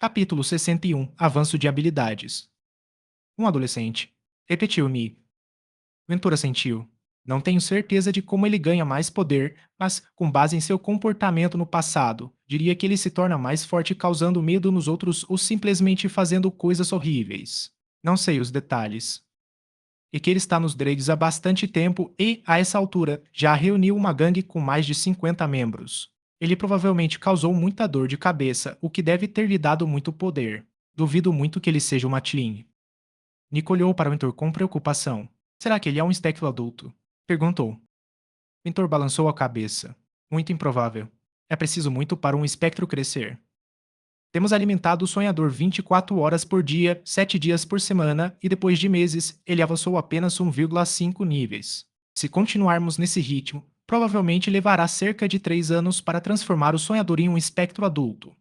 Capítulo 61. Avanço de habilidades. Um adolescente. Repetiu-me. Ventura sentiu. Não tenho certeza de como ele ganha mais poder, mas, com base em seu comportamento no passado, diria que ele se torna mais forte causando medo nos outros ou simplesmente fazendo coisas horríveis. Não sei os detalhes. E que ele está nos Drakes há bastante tempo e, a essa altura, já reuniu uma gangue com mais de 50 membros. Ele provavelmente causou muita dor de cabeça, o que deve ter lhe dado muito poder. Duvido muito que ele seja uma teen. Nick olhou para o mentor com preocupação. Será que ele é um espectro adulto? Perguntou. O mentor balançou a cabeça. Muito improvável. É preciso muito para um espectro crescer. Temos alimentado o sonhador 24 horas por dia, 7 dias por semana, e depois de meses, ele avançou apenas 1,5 níveis. Se continuarmos nesse ritmo, provavelmente levará cerca de 3 anos para transformar o sonhador em um espectro adulto.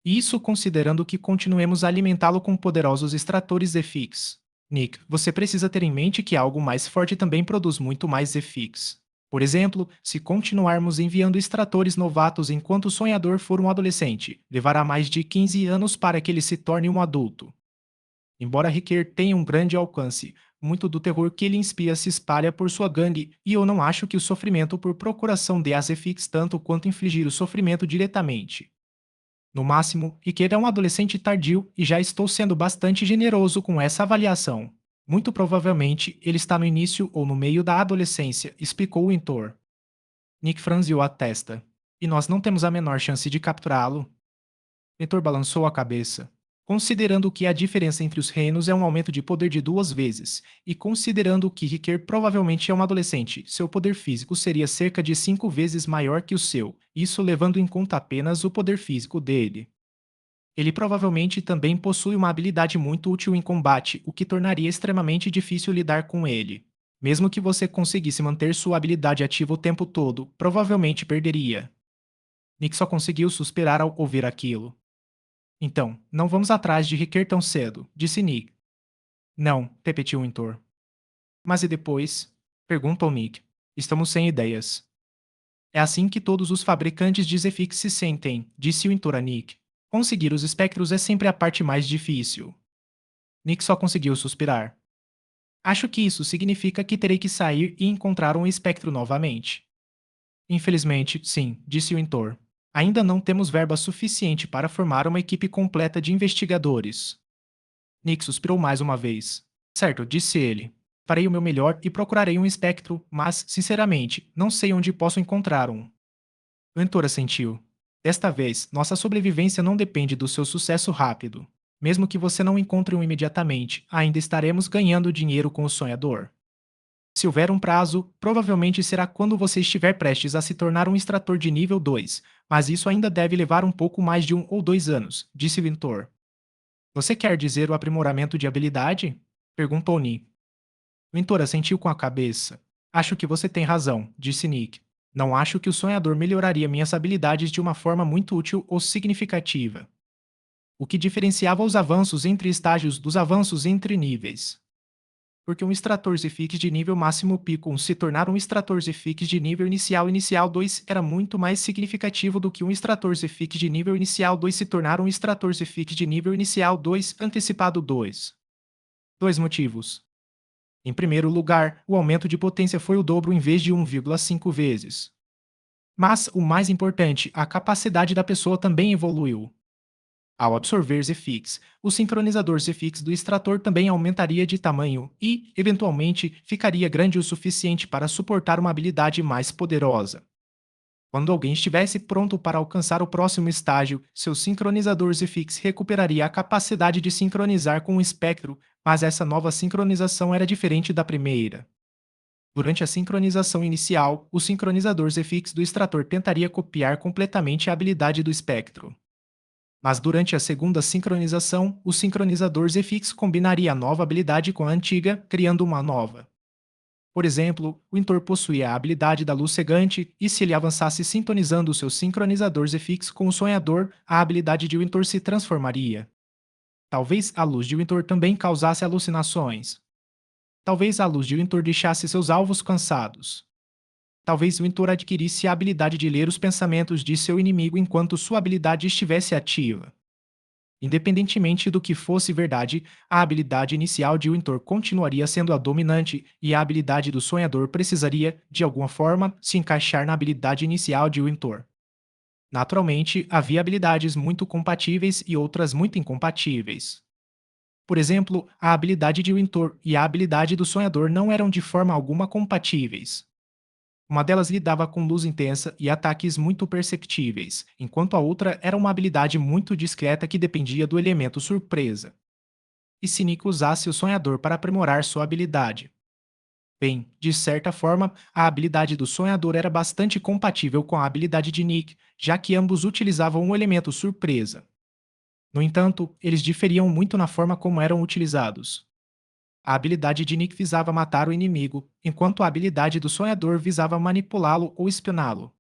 Isso considerando que continuemos a alimentá-lo com poderosos extratores EFIX. Nick, você precisa ter em mente que algo mais forte também produz muito mais EFIX. Por exemplo, se continuarmos enviando extratores novatos enquanto o sonhador for um adolescente, levará mais de 15 anos para que ele se torne um adulto. Embora Ricker tenha um grande alcance, muito do terror que ele inspira se espalha por sua gangue, e eu não acho que o sofrimento por procuração de Azefix tanto quanto infligir o sofrimento diretamente. No máximo, Ricker é um adolescente tardio e já estou sendo bastante generoso com essa avaliação. Muito provavelmente, ele está no início ou no meio da adolescência, explicou o Intor. Nick franziu a testa. E nós não temos a menor chance de capturá-lo? Mentor balançou a cabeça. Considerando que a diferença entre os reinos é um aumento de poder de 2 vezes, e considerando que Ricker provavelmente é um adolescente, seu poder físico seria cerca de 5 vezes maior que o seu, isso levando em conta apenas o poder físico dele. Ele provavelmente também possui uma habilidade muito útil em combate, o que tornaria extremamente difícil lidar com ele. Mesmo que você conseguisse manter sua habilidade ativa o tempo todo, provavelmente perderia. Nick só conseguiu suspirar ao ouvir aquilo. Então, não vamos atrás de Ricker tão cedo, disse Nick. Não, repetiu o Intor. Mas e depois? Perguntou Nick. Estamos sem ideias. É assim que todos os fabricantes de Zefix se sentem, disse o Intor a Nick. Conseguir os espectros é sempre a parte mais difícil. Nick só conseguiu suspirar. Acho que isso significa que terei que sair e encontrar um espectro novamente. Infelizmente, sim, disse o Intor. Ainda não temos verba suficiente para formar uma equipe completa de investigadores. Nick suspirou mais uma vez. Certo, disse ele. Farei o meu melhor e procurarei um espectro, mas, sinceramente, não sei onde posso encontrar um. O Intor assentiu. Desta vez, nossa sobrevivência não depende do seu sucesso rápido. Mesmo que você não encontre um imediatamente, ainda estaremos ganhando dinheiro com o sonhador. Se houver um prazo, provavelmente será quando você estiver prestes a se tornar um extrator de nível 2, mas isso ainda deve levar um pouco mais de 1 ou 2 anos, disse Vintor. Você quer dizer o aprimoramento de habilidade? Perguntou Nick. Vintor assentiu com a cabeça. Acho que você tem razão, disse Nick. Não acho que o sonhador melhoraria minhas habilidades de uma forma muito útil ou significativa. O que diferenciava os avanços entre estágios dos avanços entre níveis. Porque um extrator Zfix de nível máximo pico 1 se tornar um extrator Zfix de nível inicial 2 era muito mais significativo do que um extrator Zfix de nível inicial 2 se tornar um extrator Zfix de nível inicial 2 antecipado 2. Dois motivos. Em primeiro lugar, o aumento de potência foi o dobro em vez de 1,5 vezes. Mas, o mais importante, a capacidade da pessoa também evoluiu. Ao absorver Zfix, o sincronizador Zfix do extrator também aumentaria de tamanho e, eventualmente, ficaria grande o suficiente para suportar uma habilidade mais poderosa. Quando alguém estivesse pronto para alcançar o próximo estágio, seu sincronizador Zfix recuperaria a capacidade de sincronizar com o espectro, mas essa nova sincronização era diferente da primeira. Durante a sincronização inicial, o sincronizador Zfix do extrator tentaria copiar completamente a habilidade do espectro. Mas durante a segunda sincronização, o sincronizador Zfix combinaria a nova habilidade com a antiga, criando uma nova. Por exemplo, o Intor possuía a habilidade da luz cegante, e se ele avançasse sintonizando o seu sincronizador Zfix com o sonhador, a habilidade de Wintor se transformaria. Talvez a luz de Wintor também causasse alucinações. Talvez a luz de Wintor deixasse seus alvos cansados. Talvez Wintor adquirisse a habilidade de ler os pensamentos de seu inimigo enquanto sua habilidade estivesse ativa. Independentemente do que fosse verdade, a habilidade inicial de Wintor continuaria sendo a dominante e a habilidade do sonhador precisaria, de alguma forma, se encaixar na habilidade inicial de Wintor. Naturalmente, havia habilidades muito compatíveis e outras muito incompatíveis. Por exemplo, a habilidade de Wintor e a habilidade do sonhador não eram de forma alguma compatíveis. Uma delas lidava com luz intensa e ataques muito perceptíveis, enquanto a outra era uma habilidade muito discreta que dependia do elemento surpresa. E se Nick usasse o sonhador para aprimorar sua habilidade? Bem, de certa forma, a habilidade do sonhador era bastante compatível com a habilidade de Nick, já que ambos utilizavam o elemento surpresa. No entanto, eles diferiam muito na forma como eram utilizados. A habilidade de Nick visava matar o inimigo, enquanto a habilidade do sonhador visava manipulá-lo ou espioná-lo.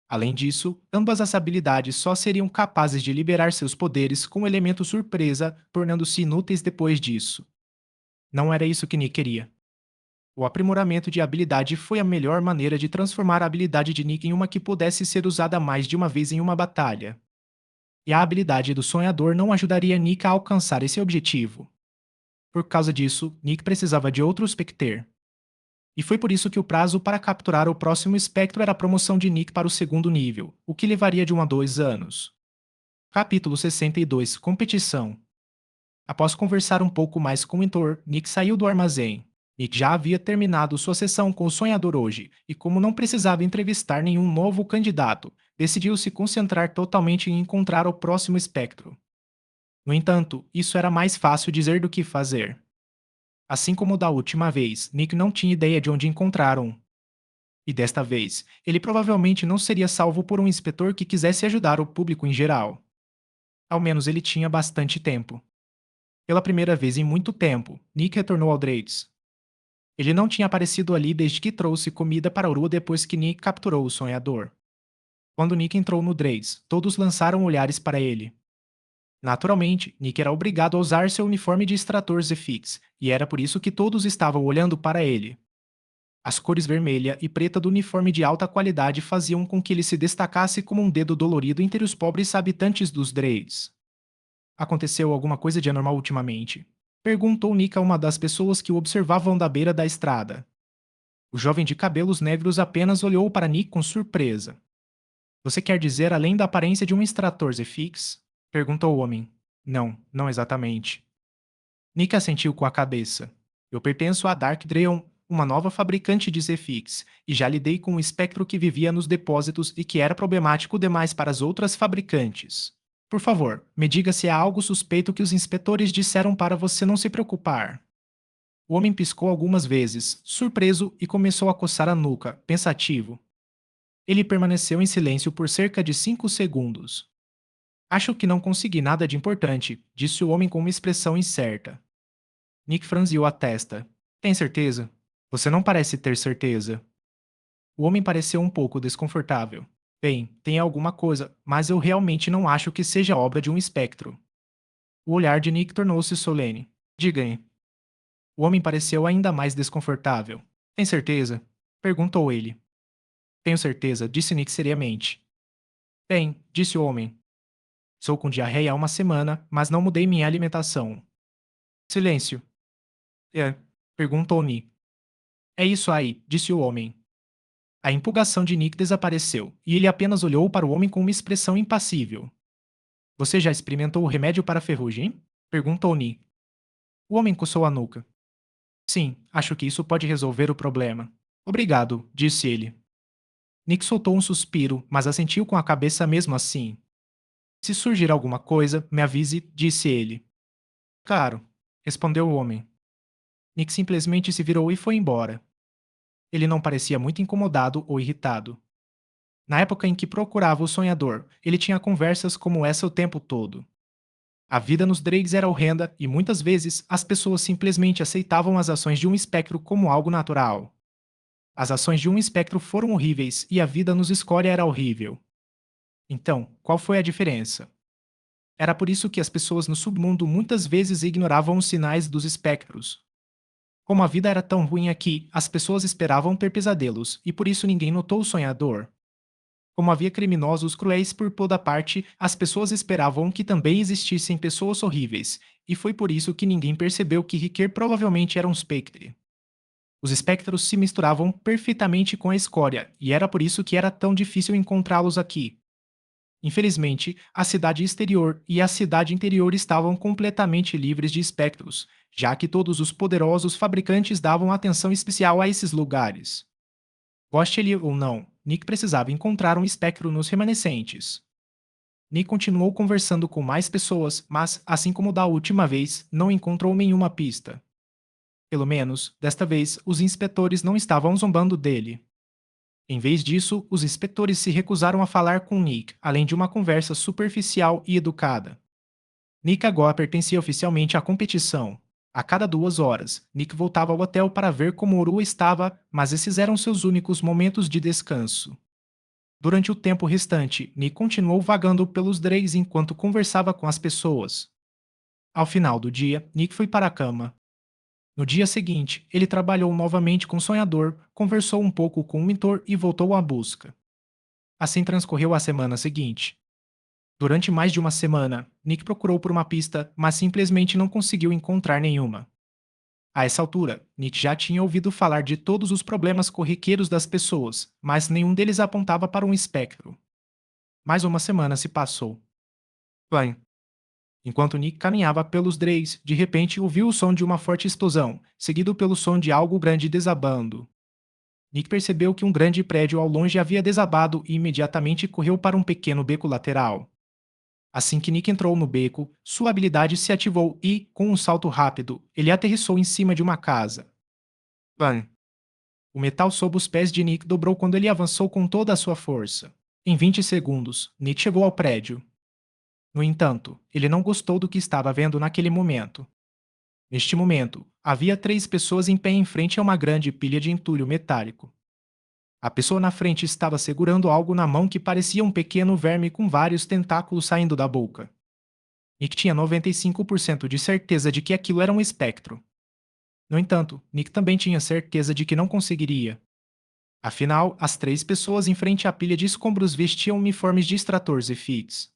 Além disso, ambas as habilidades só seriam capazes de liberar seus poderes com o elemento surpresa, tornando-se inúteis depois disso. Não era isso que Nick queria. O aprimoramento de habilidade foi a melhor maneira de transformar a habilidade de Nick em uma que pudesse ser usada mais de uma vez em uma batalha. E a habilidade do sonhador não ajudaria Nick a alcançar esse objetivo. Por causa disso, Nick precisava de outro Specter. E foi por isso que o prazo para capturar o próximo espectro era a promoção de Nick para o segundo nível, o que levaria de 1 a 2 anos. Capítulo 62 Competição. Após conversar um pouco mais com o mentor, Nick saiu do armazém. Nick já havia terminado sua sessão com o sonhador hoje, e como não precisava entrevistar nenhum novo candidato, decidiu se concentrar totalmente em encontrar o próximo espectro. No entanto, isso era mais fácil dizer do que fazer. Assim como da última vez, Nick não tinha ideia de onde encontrar um. E desta vez, ele provavelmente não seria salvo por um inspetor que quisesse ajudar o público em geral. Ao menos ele tinha bastante tempo. Pela primeira vez em muito tempo, Nick retornou ao Drades. Ele não tinha aparecido ali desde que trouxe comida para Uru depois que Nick capturou o sonhador. Quando Nick entrou no Drades, todos lançaram olhares para ele. Naturalmente, Nick era obrigado a usar seu uniforme de extrator Zefix, e era por isso que todos estavam olhando para ele. As cores vermelha e preta do uniforme de alta qualidade faziam com que ele se destacasse como um dedo dolorido entre os pobres habitantes dos Drades. Aconteceu alguma coisa de anormal ultimamente? Perguntou Nick a uma das pessoas que o observavam da beira da estrada. O jovem de cabelos negros apenas olhou para Nick com surpresa. Você quer dizer além da aparência de um extrator Zefix? Perguntou o homem. Não, não exatamente. Nick assentiu com a cabeça. Eu pertenço à Dark Dreon, uma nova fabricante de Zefix, e já lidei com um espectro que vivia nos depósitos e que era problemático demais para as outras fabricantes. Por favor, me diga se há algo suspeito que os inspetores disseram para você não se preocupar. O homem piscou algumas vezes, surpreso, e começou a coçar a nuca, pensativo. Ele permaneceu em silêncio por cerca de 5 segundos. Acho que não consegui nada de importante, disse o homem com uma expressão incerta. Nick franziu a testa. Tem certeza? Você não parece ter certeza. O homem pareceu um pouco desconfortável. Bem, tem alguma coisa, mas eu realmente não acho que seja obra de um espectro. O olhar de Nick tornou-se solene. Diga-me. O homem pareceu ainda mais desconfortável. Tem certeza? Perguntou ele. Tenho certeza, disse Nick seriamente. Bem, disse o homem. Sou com diarreia há uma semana, mas não mudei minha alimentação. Silêncio. É, perguntou Nick. É isso aí, disse o homem. A empolgação de Nick desapareceu, e ele apenas olhou para o homem com uma expressão impassível. Você já experimentou o remédio para a ferrugem? Perguntou Nick. O homem coçou a nuca. Sim, acho que isso pode resolver o problema. Obrigado, disse ele. Nick soltou um suspiro, mas assentiu com a cabeça mesmo assim. Se surgir alguma coisa, me avise, disse ele. Claro, respondeu o homem. Nick simplesmente se virou e foi embora. Ele não parecia muito incomodado ou irritado. Na época em que procurava o sonhador, ele tinha conversas como essa o tempo todo. A vida nos Drakes era horrenda e muitas vezes as pessoas simplesmente aceitavam as ações de um espectro como algo natural. As ações de um espectro foram horríveis e a vida nos Escória era horrível. Então, qual foi a diferença? Era por isso que as pessoas no submundo muitas vezes ignoravam os sinais dos espectros. Como a vida era tão ruim aqui, as pessoas esperavam ter pesadelos, e por isso ninguém notou o sonhador. Como havia criminosos cruéis por toda parte, as pessoas esperavam que também existissem pessoas horríveis, e foi por isso que ninguém percebeu que Riquet provavelmente era um espectro. Os espectros se misturavam perfeitamente com a escória, e era por isso que era tão difícil encontrá-los aqui. Infelizmente, a cidade exterior e a cidade interior estavam completamente livres de espectros, já que todos os poderosos fabricantes davam atenção especial a esses lugares. Goste ele ou não, Nick precisava encontrar um espectro nos remanescentes. Nick continuou conversando com mais pessoas, mas, assim como da última vez, não encontrou nenhuma pista. Pelo menos, desta vez, os inspetores não estavam zombando dele. Em vez disso, os inspetores se recusaram a falar com Nick, além de uma conversa superficial e educada. Nick agora pertencia oficialmente à competição. A cada 2 horas, Nick voltava ao hotel para ver como Oru estava, mas esses eram seus únicos momentos de descanso. Durante o tempo restante, Nick continuou vagando pelos Dreis enquanto conversava com as pessoas. Ao final do dia, Nick foi para a cama. No dia seguinte, ele trabalhou novamente com o Sonhador, conversou um pouco com o Mentor e voltou à busca. Assim transcorreu a semana seguinte. Durante mais de uma semana, Nick procurou por uma pista, mas simplesmente não conseguiu encontrar nenhuma. A essa altura, Nick já tinha ouvido falar de todos os problemas corriqueiros das pessoas, mas nenhum deles apontava para um espectro. Mais uma semana se passou. Bem, enquanto Nick caminhava pelos Dreis, de repente ouviu o som de uma forte explosão, seguido pelo som de algo grande desabando. Nick percebeu que um grande prédio ao longe havia desabado e imediatamente correu para um pequeno beco lateral. Assim que Nick entrou no beco, sua habilidade se ativou e, com um salto rápido, ele aterrissou em cima de uma casa. Bam! O metal sob os pés de Nick dobrou quando ele avançou com toda a sua força. Em 20 segundos, Nick chegou ao prédio. No entanto, ele não gostou do que estava vendo naquele momento. Neste momento, havia 3 pessoas em pé em frente a uma grande pilha de entulho metálico. A pessoa na frente estava segurando algo na mão que parecia um pequeno verme com vários tentáculos saindo da boca. Nick tinha 95% de certeza de que aquilo era um espectro. No entanto, Nick também tinha certeza de que não conseguiria. Afinal, as 3 pessoas em frente à pilha de escombros vestiam uniformes de extratores e FITs.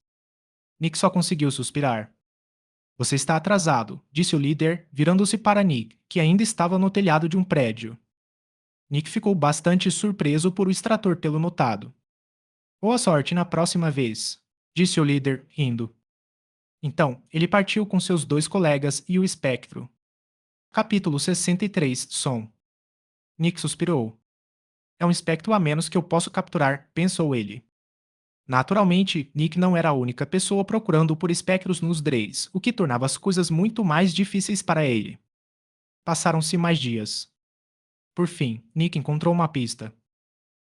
Nick só conseguiu suspirar. Você está atrasado, disse o líder, virando-se para Nick, que ainda estava no telhado de um prédio. Nick ficou bastante surpreso por o extrator tê-lo notado. Boa sorte na próxima vez, disse o líder, rindo. Então, ele partiu com seus 2 colegas e o espectro. Capítulo 63 Som. Nick suspirou. É um espectro a menos que eu posso capturar, pensou ele. Naturalmente, Nick não era a única pessoa procurando por espectros nos Dreis, o que tornava as coisas muito mais difíceis para ele. Passaram-se mais dias. Por fim, Nick encontrou uma pista.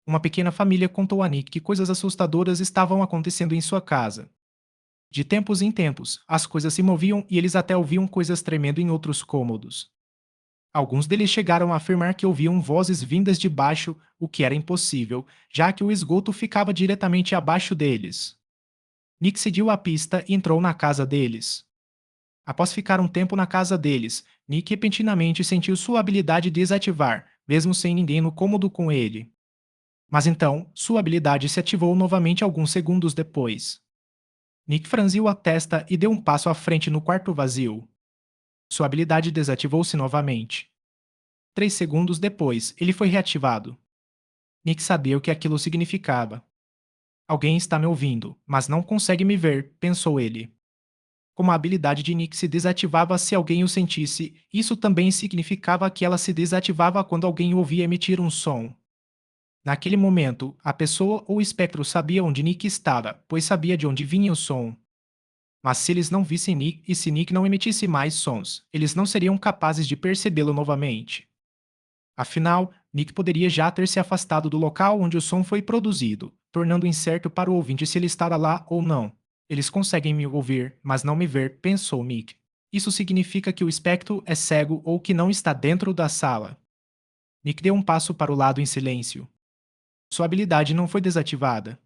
Uma pequena família contou a Nick que coisas assustadoras estavam acontecendo em sua casa. De tempos em tempos, as coisas se moviam e eles até ouviam coisas tremendo em outros cômodos. Alguns deles chegaram a afirmar que ouviam vozes vindas de baixo, o que era impossível, já que o esgoto ficava diretamente abaixo deles. Nick seguiu a pista e entrou na casa deles. Após ficar um tempo na casa deles, Nick repentinamente sentiu sua habilidade desativar, mesmo sem ninguém no cômodo com ele. Mas então, sua habilidade se ativou novamente alguns segundos depois. Nick franziu a testa e deu um passo à frente no quarto vazio. Sua habilidade desativou-se novamente. 3 segundos depois, ele foi reativado. Nick sabia o que aquilo significava. Alguém está me ouvindo, mas não consegue me ver, pensou ele. Como a habilidade de Nick se desativava se alguém o sentisse, isso também significava que ela se desativava quando alguém o ouvia emitir um som. Naquele momento, a pessoa ou o espectro sabia onde Nick estava, pois sabia de onde vinha o som. Mas se eles não vissem Nick e se Nick não emitisse mais sons, eles não seriam capazes de percebê-lo novamente. Afinal, Nick poderia já ter se afastado do local onde o som foi produzido, tornando incerto para o ouvinte se ele estava lá ou não. Eles conseguem me ouvir, mas não me ver, pensou Nick. Isso significa que o espectro é cego ou que não está dentro da sala. Nick deu um passo para o lado em silêncio. Sua habilidade não foi desativada.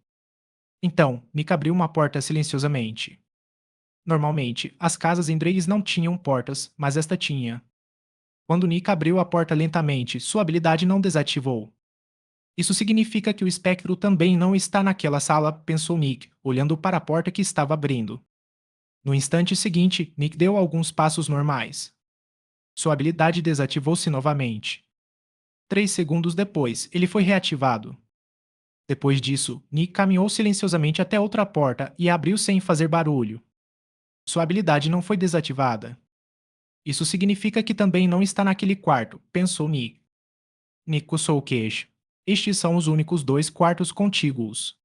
Então, Nick abriu uma porta silenciosamente. Normalmente, as casas em Dreis não tinham portas, mas esta tinha. Quando Nick abriu a porta lentamente, sua habilidade não desativou. Isso significa que o espectro também não está naquela sala, pensou Nick, olhando para a porta que estava abrindo. No instante seguinte, Nick deu alguns passos normais. Sua habilidade desativou-se novamente. 3 segundos depois, ele foi reativado. Depois disso, Nick caminhou silenciosamente até outra porta e a abriu sem fazer barulho. Sua habilidade não foi desativada. Isso significa que também não está naquele quarto, pensou Nick. Nick coçou o queixo. Estes são os únicos 2 quartos contíguos.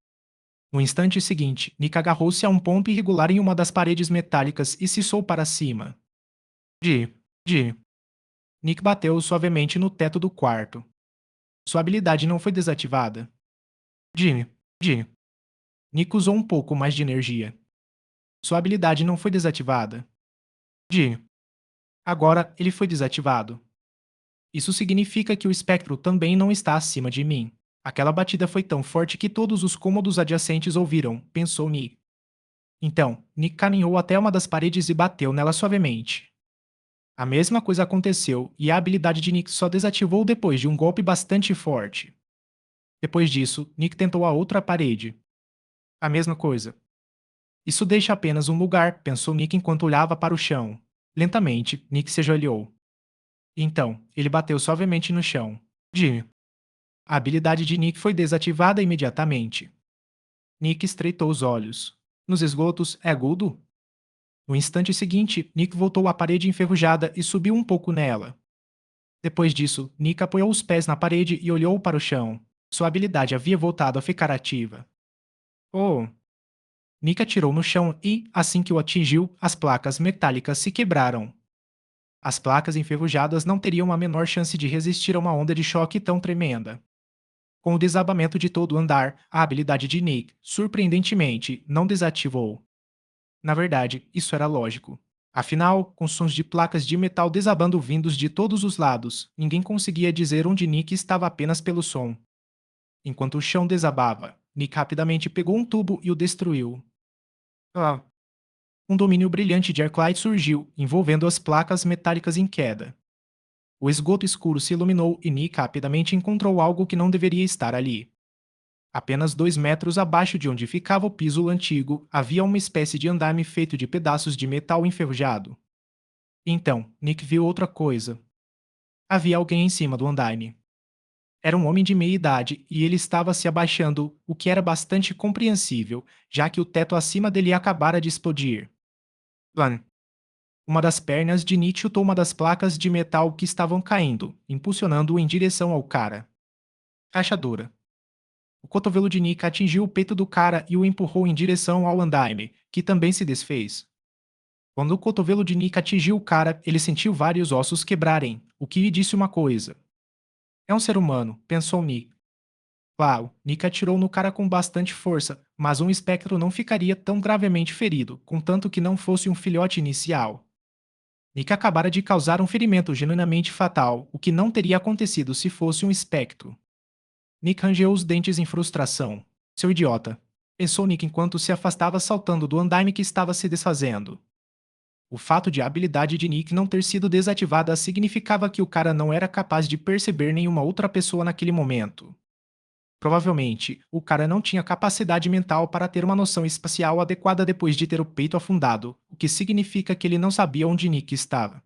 No instante seguinte, Nick agarrou-se a um ponto irregular em uma das paredes metálicas e siçou para cima. De, de. Nick bateu suavemente no teto do quarto. Sua habilidade não foi desativada. De, de. Nick usou um pouco mais de energia. Sua habilidade não foi desativada. De. Agora ele foi desativado. Isso significa que o espectro também não está acima de mim. Aquela batida foi tão forte que todos os cômodos adjacentes ouviram, pensou Nick. Então, Nick caminhou até uma das paredes e bateu nela suavemente. A mesma coisa aconteceu, e a habilidade de Nick só desativou depois de um golpe bastante forte. Depois disso, Nick tentou a outra parede. A mesma coisa. Isso deixa apenas um lugar, pensou Nick enquanto olhava para o chão. Lentamente, Nick se ajoelhou. Então, ele bateu suavemente no chão. De. A habilidade de Nick foi desativada imediatamente. Nick estreitou os olhos. Nos esgotos, é agudo? No instante seguinte, Nick voltou à parede enferrujada e subiu um pouco nela. Depois disso, Nick apoiou os pés na parede e olhou para o chão. Sua habilidade havia voltado a ficar ativa. Oh! Nick atirou no chão e, assim que o atingiu, as placas metálicas se quebraram. As placas enferrujadas não teriam a menor chance de resistir a uma onda de choque tão tremenda. Com o desabamento de todo o andar, a habilidade de Nick, surpreendentemente, não desativou. Na verdade, isso era lógico. Afinal, com sons de placas de metal desabando vindos de todos os lados, ninguém conseguia dizer onde Nick estava apenas pelo som. Enquanto o chão desabava, Nick rapidamente pegou um tubo e o destruiu. Ah! Um domínio brilhante de Arclight surgiu, envolvendo as placas metálicas em queda. O esgoto escuro se iluminou e Nick rapidamente encontrou algo que não deveria estar ali. Apenas 2 metros abaixo de onde ficava o piso antigo, havia uma espécie de andaime feito de pedaços de metal enferrujado. Então, Nick viu outra coisa. Havia alguém em cima do andaime. Era um homem de meia idade e ele estava se abaixando, o que era bastante compreensível, já que o teto acima dele acabara de explodir. Plan. Uma das pernas de Nick chutou uma das placas de metal que estavam caindo, impulsionando-o em direção ao cara. Rachadura. O cotovelo de Nick atingiu o peito do cara e o empurrou em direção ao andaime, que também se desfez. Quando o cotovelo de Nick atingiu o cara, ele sentiu vários ossos quebrarem, o que lhe disse uma coisa. É um ser humano, pensou Nick. Claro, Nick atirou no cara com bastante força, mas um espectro não ficaria tão gravemente ferido, contanto que não fosse um filhote inicial. Nick acabara de causar um ferimento genuinamente fatal, o que não teria acontecido se fosse um espectro. Nick rangeu os dentes em frustração. Seu idiota. Pensou Nick enquanto se afastava saltando do andaime que estava se desfazendo. O fato de a habilidade de Nick não ter sido desativada significava que o cara não era capaz de perceber nenhuma outra pessoa naquele momento. Provavelmente, o cara não tinha capacidade mental para ter uma noção espacial adequada depois de ter o peito afundado, o que significa que ele não sabia onde Nick estava.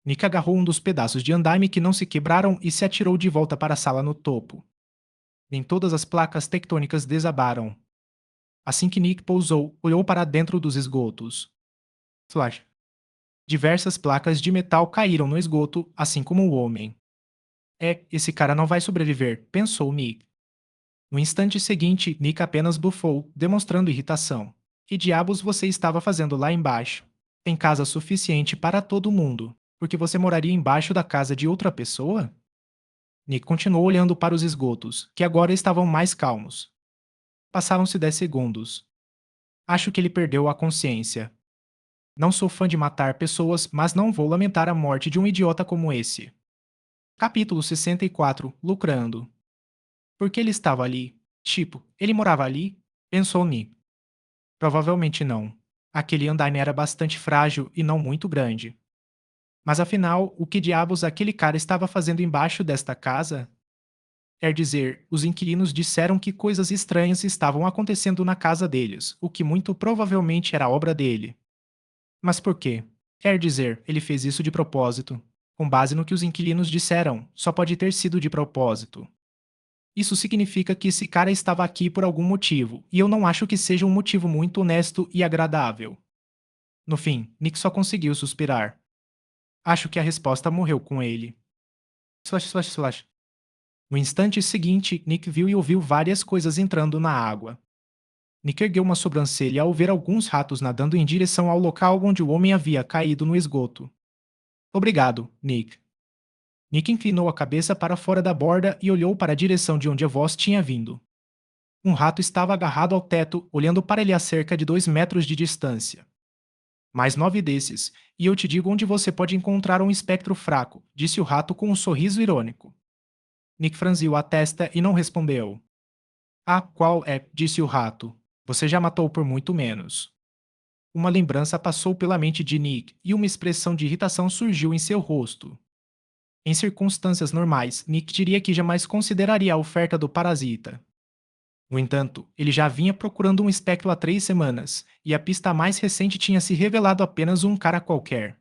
Nick agarrou um dos pedaços de andaime que não se quebraram e se atirou de volta para a sala no topo. Nem todas as placas tectônicas desabaram. Assim que Nick pousou, olhou para dentro dos esgotos. Flash. Diversas placas de metal caíram no esgoto, assim como o homem. Esse cara não vai sobreviver, pensou Nick. No instante seguinte, Nick apenas bufou, demonstrando irritação. Que diabos você estava fazendo lá embaixo? Tem casa suficiente para todo mundo. Porque você moraria embaixo da casa de outra pessoa? Nick continuou olhando para os esgotos, que agora estavam mais calmos. Passaram-se 10 segundos. Acho que ele perdeu a consciência. Não sou fã de matar pessoas, mas não vou lamentar a morte de um idiota como esse. Capítulo 64. Lucrando. Por que ele estava ali? Tipo, ele morava ali? Pensou Nick. Provavelmente não. Aquele andaime era bastante frágil e não muito grande. Mas afinal, o que diabos aquele cara estava fazendo embaixo desta casa? Quer dizer, os inquilinos disseram que coisas estranhas estavam acontecendo na casa deles, o que muito provavelmente era obra dele. Mas por quê? Quer dizer, ele fez isso de propósito. Com base no que os inquilinos disseram, só pode ter sido de propósito. Isso significa que esse cara estava aqui por algum motivo, e eu não acho que seja um motivo muito honesto e agradável. No fim, Nick só conseguiu suspirar. Acho que a resposta morreu com ele. Slash, slash, slash. No instante seguinte, Nick viu e ouviu várias coisas entrando na água. Nick ergueu uma sobrancelha ao ver alguns ratos nadando em direção ao local onde o homem havia caído no esgoto. Obrigado, Nick. Nick inclinou a cabeça para fora da borda e olhou para a direção de onde a voz tinha vindo. Um rato estava agarrado ao teto, olhando para ele a cerca de 2 metros de distância. Mais 9 desses, e eu te digo onde você pode encontrar um espectro fraco, disse o rato com um sorriso irônico. Nick franziu a testa e não respondeu. Ah, qual é? Disse o rato. Você já matou por muito menos. Uma lembrança passou pela mente de Nick e uma expressão de irritação surgiu em seu rosto. Em circunstâncias normais, Nick diria que jamais consideraria a oferta do parasita. No entanto, ele já vinha procurando um espectro há 3 semanas, e a pista mais recente tinha se revelado apenas um cara qualquer.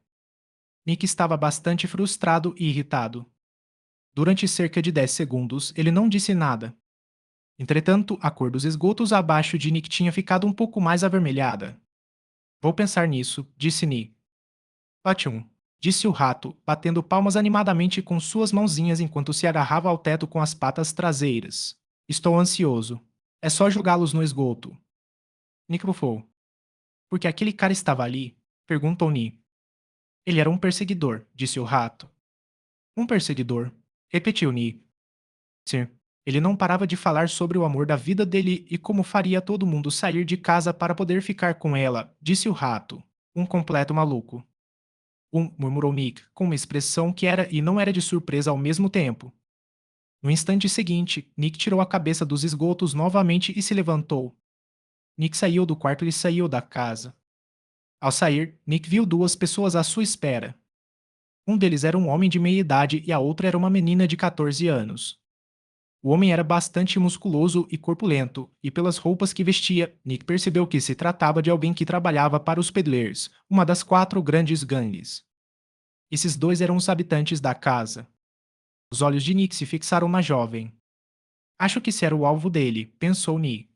Nick estava bastante frustrado e irritado. Durante cerca de 10 segundos, ele não disse nada. Entretanto, a cor dos esgotos abaixo de Nick tinha ficado um pouco mais avermelhada. Vou pensar nisso, disse Nick. Patium, disse o rato, batendo palmas animadamente com suas mãozinhas enquanto se agarrava ao teto com as patas traseiras. Estou ansioso. É só jogá-los no esgoto. Nick bufou. Porque aquele cara estava ali? Perguntou Nick. Ele era um perseguidor, disse o rato. Um perseguidor, repetiu Nick. Sim. Ele não parava de falar sobre o amor da vida dele e como faria todo mundo sair de casa para poder ficar com ela, disse o rato. Um completo maluco. Murmurou Nick, com uma expressão que era e não era de surpresa ao mesmo tempo. No instante seguinte, Nick tirou a cabeça dos esgotos novamente e se levantou. Nick saiu do quarto e saiu da casa. Ao sair, Nick viu 2 pessoas à sua espera. Um deles era um homem de meia idade e a outra era uma menina de 14 anos. O homem era bastante musculoso e corpulento, e pelas roupas que vestia, Nick percebeu que se tratava de alguém que trabalhava para os Peddlers, uma das 4 grandes gangues. Esses 2 eram os habitantes da casa. Os olhos de Nick se fixaram na jovem. Acho que esse era o alvo dele, pensou Nick.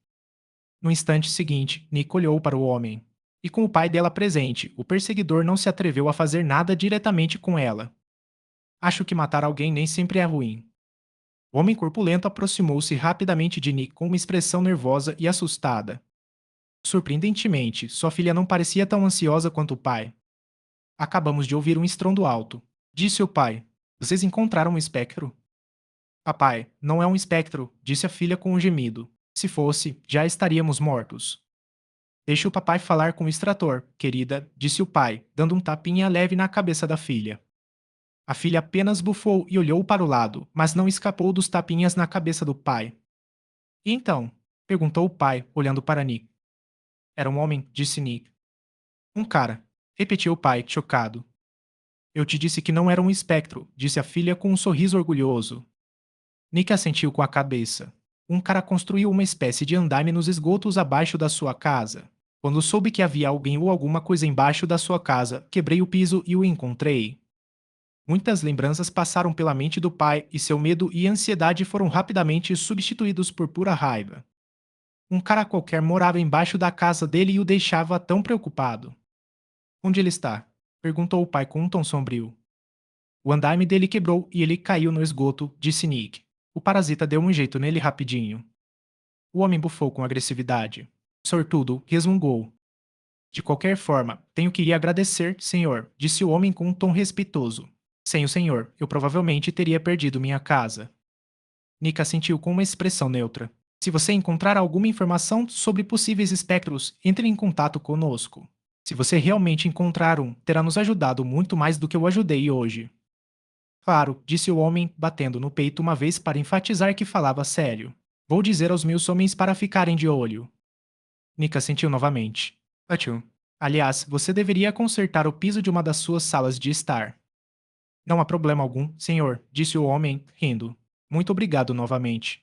No instante seguinte, Nick olhou para o homem. E com o pai dela presente, o perseguidor não se atreveu a fazer nada diretamente com ela. Acho que matar alguém nem sempre é ruim. O homem corpulento aproximou-se rapidamente de Nick com uma expressão nervosa e assustada. Surpreendentemente, sua filha não parecia tão ansiosa quanto o pai. Acabamos de ouvir um estrondo alto, disse o pai. Vocês encontraram um espectro? Papai, não é um espectro, disse a filha com um gemido. Se fosse, já estaríamos mortos. Deixe o papai falar com o extrator, querida, disse o pai, dando um tapinha leve na cabeça da filha. A filha apenas bufou e olhou para o lado, mas não escapou dos tapinhas na cabeça do pai. E então? Perguntou o pai, olhando para Nick. Era um homem, disse Nick. Um cara, repetiu o pai, chocado. Eu te disse que não era um espectro, disse a filha com um sorriso orgulhoso. Nick assentiu com a cabeça. Um cara construiu uma espécie de andaime nos esgotos abaixo da sua casa. Quando soube que havia alguém ou alguma coisa embaixo da sua casa, quebrei o piso e o encontrei. Muitas lembranças passaram pela mente do pai e seu medo e ansiedade foram rapidamente substituídos por pura raiva. Um cara qualquer morava embaixo da casa dele e o deixava tão preocupado. Onde ele está? Perguntou o pai com um tom sombrio. O andaime dele quebrou e ele caiu no esgoto, disse Nick. O parasita deu um jeito nele rapidinho. O homem bufou com agressividade. Sortudo, resmungou. De qualquer forma, tenho que lhe agradecer, senhor, disse o homem com um tom respeitoso. Sem o senhor, eu provavelmente teria perdido minha casa. Nick assentiu com uma expressão neutra. Se você encontrar alguma informação sobre possíveis espectros, entre em contato conosco. Se você realmente encontrar um, terá nos ajudado muito mais do que eu ajudei hoje. Claro, disse o homem, batendo no peito uma vez para enfatizar que falava sério. Vou dizer aos meus homens para ficarem de olho. Nick assentiu novamente. Achou. Aliás, você deveria consertar o piso de uma das suas salas de estar. Não há problema algum, senhor, disse o homem, rindo. Muito obrigado novamente.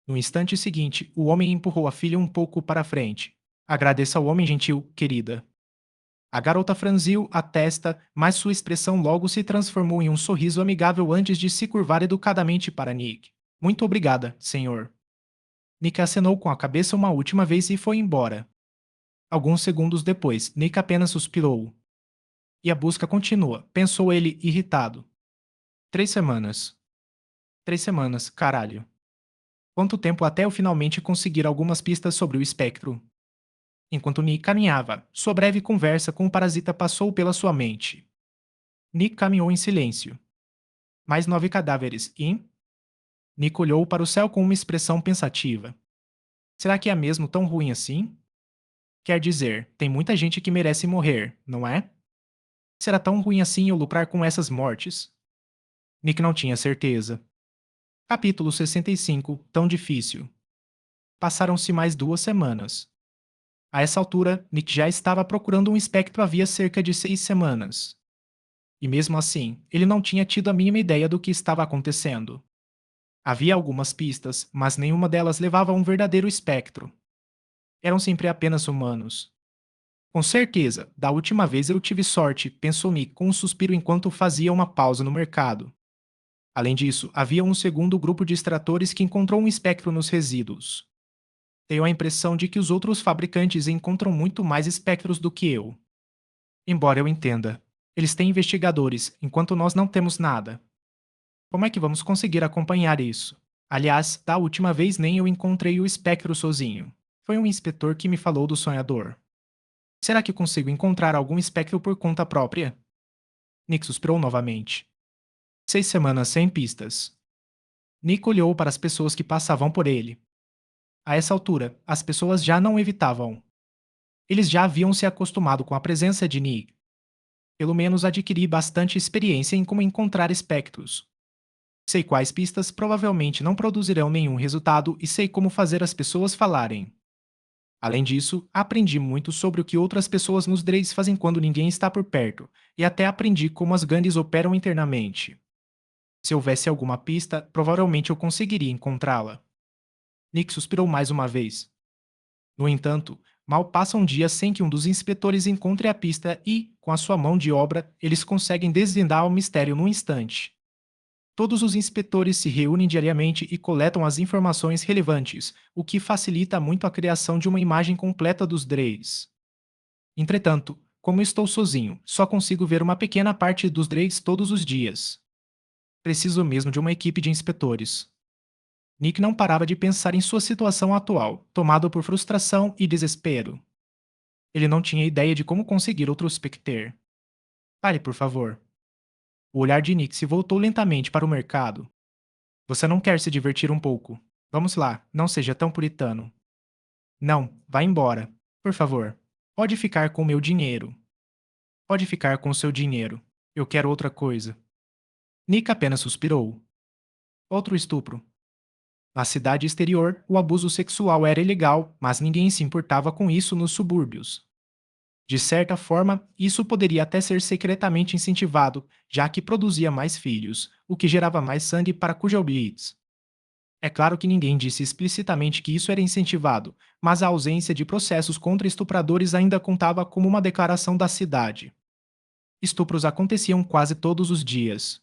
No instante seguinte, o homem empurrou a filha um pouco para a frente. Agradeça ao homem gentil, querida. A garota franziu a testa, mas sua expressão logo se transformou em um sorriso amigável antes de se curvar educadamente para Nick. Muito obrigada, senhor. Nick acenou com a cabeça uma última vez e foi embora. Alguns segundos depois, Nick apenas suspirou. E a busca continua, pensou ele irritado. 3 semanas. 3 semanas, caralho. Quanto tempo até eu finalmente conseguir algumas pistas sobre o espectro? Enquanto Nick caminhava, sua breve conversa com o parasita passou pela sua mente. Nick caminhou em silêncio. Mais 9 cadáveres e... Nick olhou para o céu com uma expressão pensativa. Será que é mesmo tão ruim assim? Quer dizer, tem muita gente que merece morrer, não é? Será tão ruim assim eu lucrar com essas mortes? Nick não tinha certeza. Capítulo 65. Tão difícil. Passaram-se mais 2 semanas. A essa altura, Nick já estava procurando um espectro havia cerca de 6 semanas. E mesmo assim, ele não tinha tido a mínima ideia do que estava acontecendo. Havia algumas pistas, mas nenhuma delas levava a um verdadeiro espectro. Eram sempre apenas humanos. Com certeza, da última vez eu tive sorte, pensou Nick com um suspiro enquanto fazia uma pausa no mercado. Além disso, havia um segundo grupo de extratores que encontrou um espectro nos resíduos. Tenho a impressão de que os outros fabricantes encontram muito mais espectros do que eu. Embora eu entenda. Eles têm investigadores, enquanto nós não temos nada. Como é que vamos conseguir acompanhar isso? Aliás, da última vez nem eu encontrei o espectro sozinho. Foi um inspetor que me falou do sonhador. Será que consigo encontrar algum espectro por conta própria? Nick suspirou novamente. 6 semanas sem pistas. Nick olhou para as pessoas que passavam por ele. A essa altura, as pessoas já não evitavam. Eles já haviam se acostumado com a presença de Nick. Pelo menos adquiri bastante experiência em como encontrar espectros. Sei quais pistas provavelmente não produzirão nenhum resultado e sei como fazer as pessoas falarem. Além disso, aprendi muito sobre o que outras pessoas nos Dreis fazem quando ninguém está por perto, e até aprendi como as gangues operam internamente. Se houvesse alguma pista, provavelmente eu conseguiria encontrá-la. Nick suspirou mais uma vez. No entanto, mal passa um dia sem que um dos inspetores encontre a pista e, com a sua mão de obra, eles conseguem desvendar o mistério num instante. Todos os inspetores se reúnem diariamente e coletam as informações relevantes, o que facilita muito a criação de uma imagem completa dos Dreis. Entretanto, como estou sozinho, só consigo ver uma pequena parte dos Dreis todos os dias. Preciso mesmo de uma equipe de inspetores. Nick não parava de pensar em sua situação atual, tomado por frustração e desespero. Ele não tinha ideia de como conseguir outro Spectre. Pare, por favor. O olhar de Nick se voltou lentamente para o mercado. Você não quer se divertir um pouco? Vamos lá, não seja tão puritano. Não, vá embora. Por favor. Pode ficar com o meu dinheiro. Pode ficar com o seu dinheiro. Eu quero outra coisa. Nick apenas suspirou. Outro estupro. Na cidade exterior, o abuso sexual era ilegal, mas ninguém se importava com isso nos subúrbios. De certa forma, isso poderia até ser secretamente incentivado, já que produzia mais filhos, o que gerava mais sangue para Kujalbits. É claro que ninguém disse explicitamente que isso era incentivado, mas a ausência de processos contra estupradores ainda contava como uma declaração da cidade. Estupros aconteciam quase todos os dias.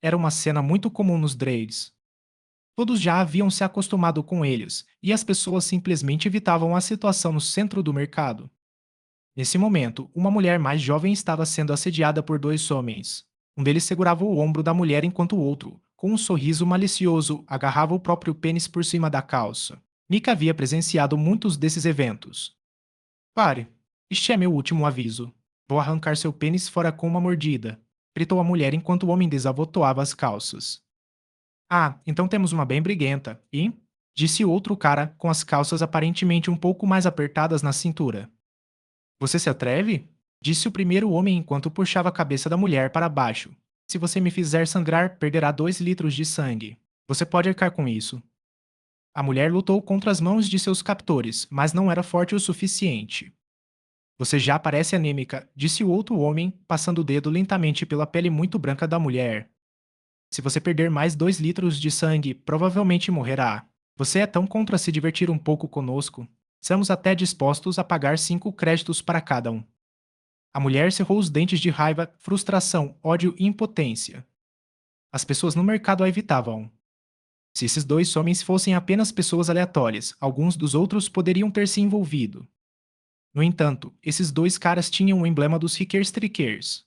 Era uma cena muito comum nos Drades. Todos já haviam se acostumado com eles, e as pessoas simplesmente evitavam a situação no centro do mercado. Nesse momento, uma mulher mais jovem estava sendo assediada por 2 homens. Um deles segurava o ombro da mulher enquanto o outro, com um sorriso malicioso, agarrava o próprio pênis por cima da calça. Nick havia presenciado muitos desses eventos. Pare. Este é meu último aviso. Vou arrancar seu pênis fora com uma mordida. Gritou a mulher enquanto o homem desabotoava as calças. Ah, então temos uma bem briguenta, e? Disse o outro cara, com as calças aparentemente um pouco mais apertadas na cintura. Você se atreve? Disse o primeiro homem enquanto puxava a cabeça da mulher para baixo. Se você me fizer sangrar, perderá 2 litros de sangue. Você pode arcar com isso. A mulher lutou contra as mãos de seus captores, mas não era forte o suficiente. Você já parece anêmica, disse o outro homem, passando o dedo lentamente pela pele muito branca da mulher. Se você perder mais 2 litros de sangue, provavelmente morrerá. Você é tão contra se divertir um pouco conosco? Estamos até dispostos a pagar 5 créditos para cada um. A mulher cerrou os dentes de raiva, frustração, ódio e impotência. As pessoas no mercado a evitavam. Se esses dois homens fossem apenas pessoas aleatórias, alguns dos outros poderiam ter se envolvido. No entanto, esses dois caras tinham o emblema dos Rickers.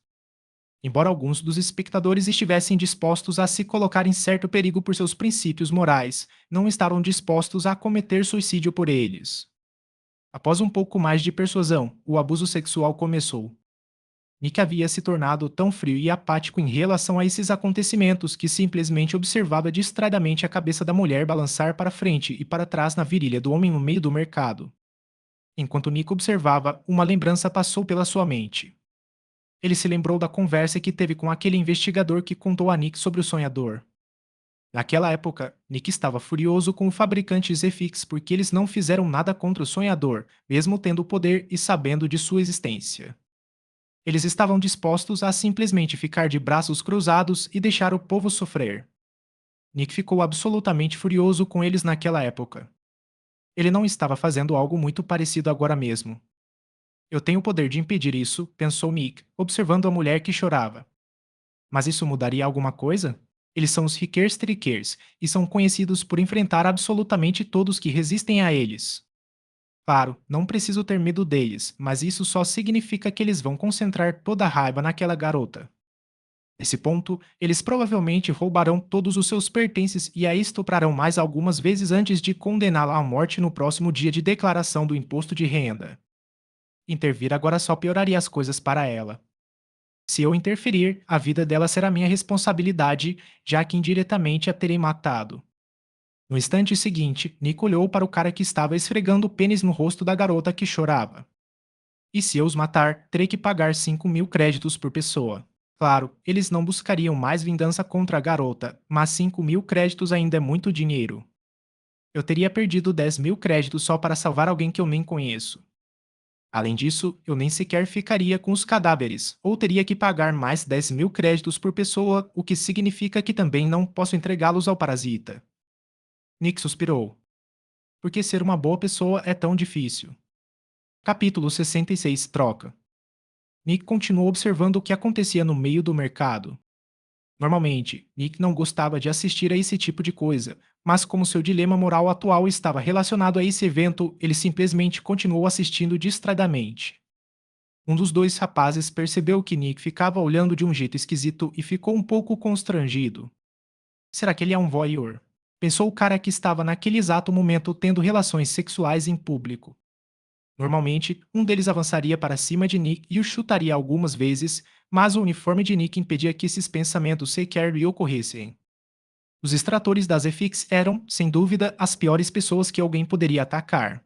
Embora alguns dos espectadores estivessem dispostos a se colocar em certo perigo por seus princípios morais, não estavam dispostos a cometer suicídio por eles. Após um pouco mais de persuasão, o abuso sexual começou. Nick havia se tornado tão frio e apático em relação a esses acontecimentos que simplesmente observava distraidamente a cabeça da mulher balançar para frente e para trás na virilha do homem no meio do mercado. Enquanto Nick observava, uma lembrança passou pela sua mente. Ele se lembrou da conversa que teve com aquele investigador que contou a Nick sobre o sonhador. Naquela época, Nick estava furioso com o fabricante Zefix porque eles não fizeram nada contra o sonhador, mesmo tendo o poder e sabendo de sua existência. Eles estavam dispostos a simplesmente ficar de braços cruzados e deixar o povo sofrer. Nick ficou absolutamente furioso com eles naquela época. Ele não estava fazendo algo muito parecido agora mesmo. Eu tenho o poder de impedir isso, pensou Nick, observando a mulher que chorava. Mas isso mudaria alguma coisa? Eles são os Rickers e são conhecidos por enfrentar absolutamente todos que resistem a eles. Claro, não preciso ter medo deles, mas isso só significa que eles vão concentrar toda a raiva naquela garota. Nesse ponto, eles provavelmente roubarão todos os seus pertences e a estuprarão mais algumas vezes antes de condená-la à morte no próximo dia de declaração do imposto de renda. Intervir agora só pioraria as coisas para ela. Se eu interferir, a vida dela será minha responsabilidade, já que indiretamente a terei matado. No instante seguinte, Nick olhou para o cara que estava esfregando o pênis no rosto da garota que chorava. E se eu os matar, terei que pagar 5.000 créditos por pessoa. Claro, eles não buscariam mais vingança contra a garota, mas 5.000 créditos ainda é muito dinheiro. Eu teria perdido 10.000 créditos só para salvar alguém que eu nem conheço. Além disso, eu nem sequer ficaria com os cadáveres, ou teria que pagar mais 10.000 créditos por pessoa, o que significa que também não posso entregá-los ao parasita. Nick suspirou. Por que ser uma boa pessoa é tão difícil? Capítulo 66 Troca. Nick continuou observando o que acontecia no meio do mercado. Normalmente, Nick não gostava de assistir a esse tipo de coisa, mas como seu dilema moral atual estava relacionado a esse evento, ele simplesmente continuou assistindo distraidamente. Um dos dois rapazes percebeu que Nick ficava olhando de um jeito esquisito e ficou um pouco constrangido. Será que ele é um voyeur? Pensou o cara que estava naquele exato momento tendo relações sexuais em público. Normalmente, um deles avançaria para cima de Nick e o chutaria algumas vezes, mas o uniforme de Nick impedia que esses pensamentos sequer lhe ocorressem. Os extratores das EFIX eram, sem dúvida, as piores pessoas que alguém poderia atacar.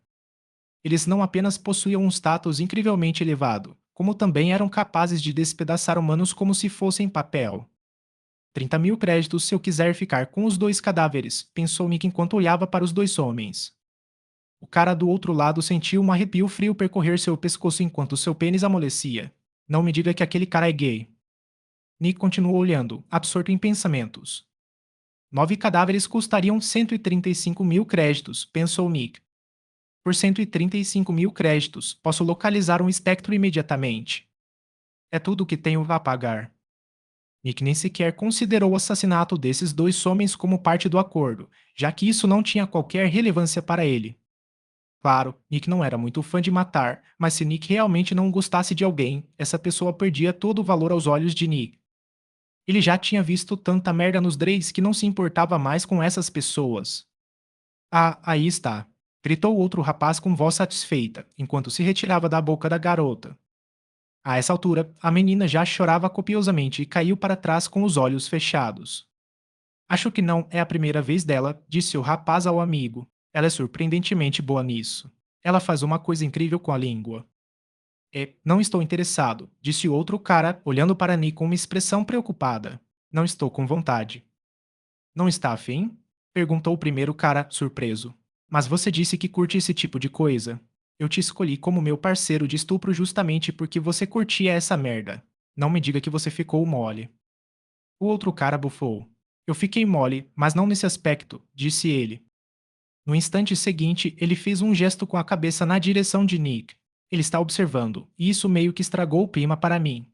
Eles não apenas possuíam um status incrivelmente elevado, como também eram capazes de despedaçar humanos como se fossem papel. 30.000 créditos se eu quiser ficar com os dois cadáveres, pensou Nick enquanto olhava para os dois homens. O cara do outro lado sentiu um arrepio frio percorrer seu pescoço enquanto seu pênis amolecia. Não me diga que aquele cara é gay. Nick continuou olhando, absorto em pensamentos. 9 cadáveres custariam 135.000 créditos, pensou Nick. Por 135.000 créditos, posso localizar um espectro imediatamente. É tudo o que tenho a pagar. Nick nem sequer considerou o assassinato desses dois homens como parte do acordo, já que isso não tinha qualquer relevância para ele. Claro, Nick não era muito fã de matar, mas se Nick realmente não gostasse de alguém, essa pessoa perdia todo o valor aos olhos de Nick. Ele já tinha visto tanta merda nos Dreys que não se importava mais com essas pessoas. Ah, aí está, gritou outro rapaz com voz satisfeita, enquanto se retirava da boca da garota. A essa altura, a menina já chorava copiosamente e caiu para trás com os olhos fechados. Acho que não é a primeira vez dela, disse o rapaz ao amigo. Ela é surpreendentemente boa nisso. Ela faz uma coisa incrível com a língua. Não estou interessado, disse o outro cara, olhando para Nick com uma expressão preocupada. Não estou com vontade. Não está afim? Perguntou o primeiro cara, surpreso. Mas você disse que curte esse tipo de coisa. Eu te escolhi como meu parceiro de estupro justamente porque você curtia essa merda. Não me diga que você ficou mole. O outro cara bufou. Eu fiquei mole, mas não nesse aspecto, disse ele. No instante seguinte, ele fez um gesto com a cabeça na direção de Nick. Ele está observando, e isso meio que estragou o clima para mim.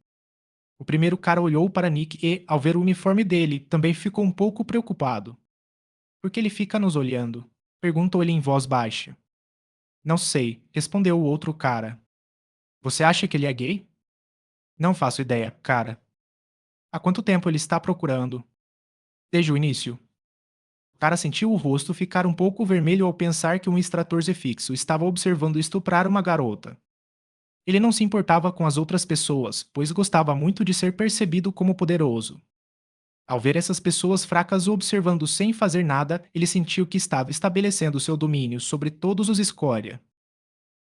O primeiro cara olhou para Nick e, ao ver o uniforme dele, também ficou um pouco preocupado. Por que ele fica nos olhando? Perguntou ele em voz baixa. Não sei, respondeu o outro cara. Você acha que ele é gay? Não faço ideia, cara. Há quanto tempo ele está procurando? Desde o início. O cara sentiu o rosto ficar um pouco vermelho ao pensar que um extrator fixo estava observando estuprar uma garota. Ele não se importava com as outras pessoas, pois gostava muito de ser percebido como poderoso. Ao ver essas pessoas fracas o observando sem fazer nada, ele sentiu que estava estabelecendo seu domínio sobre todos os escória.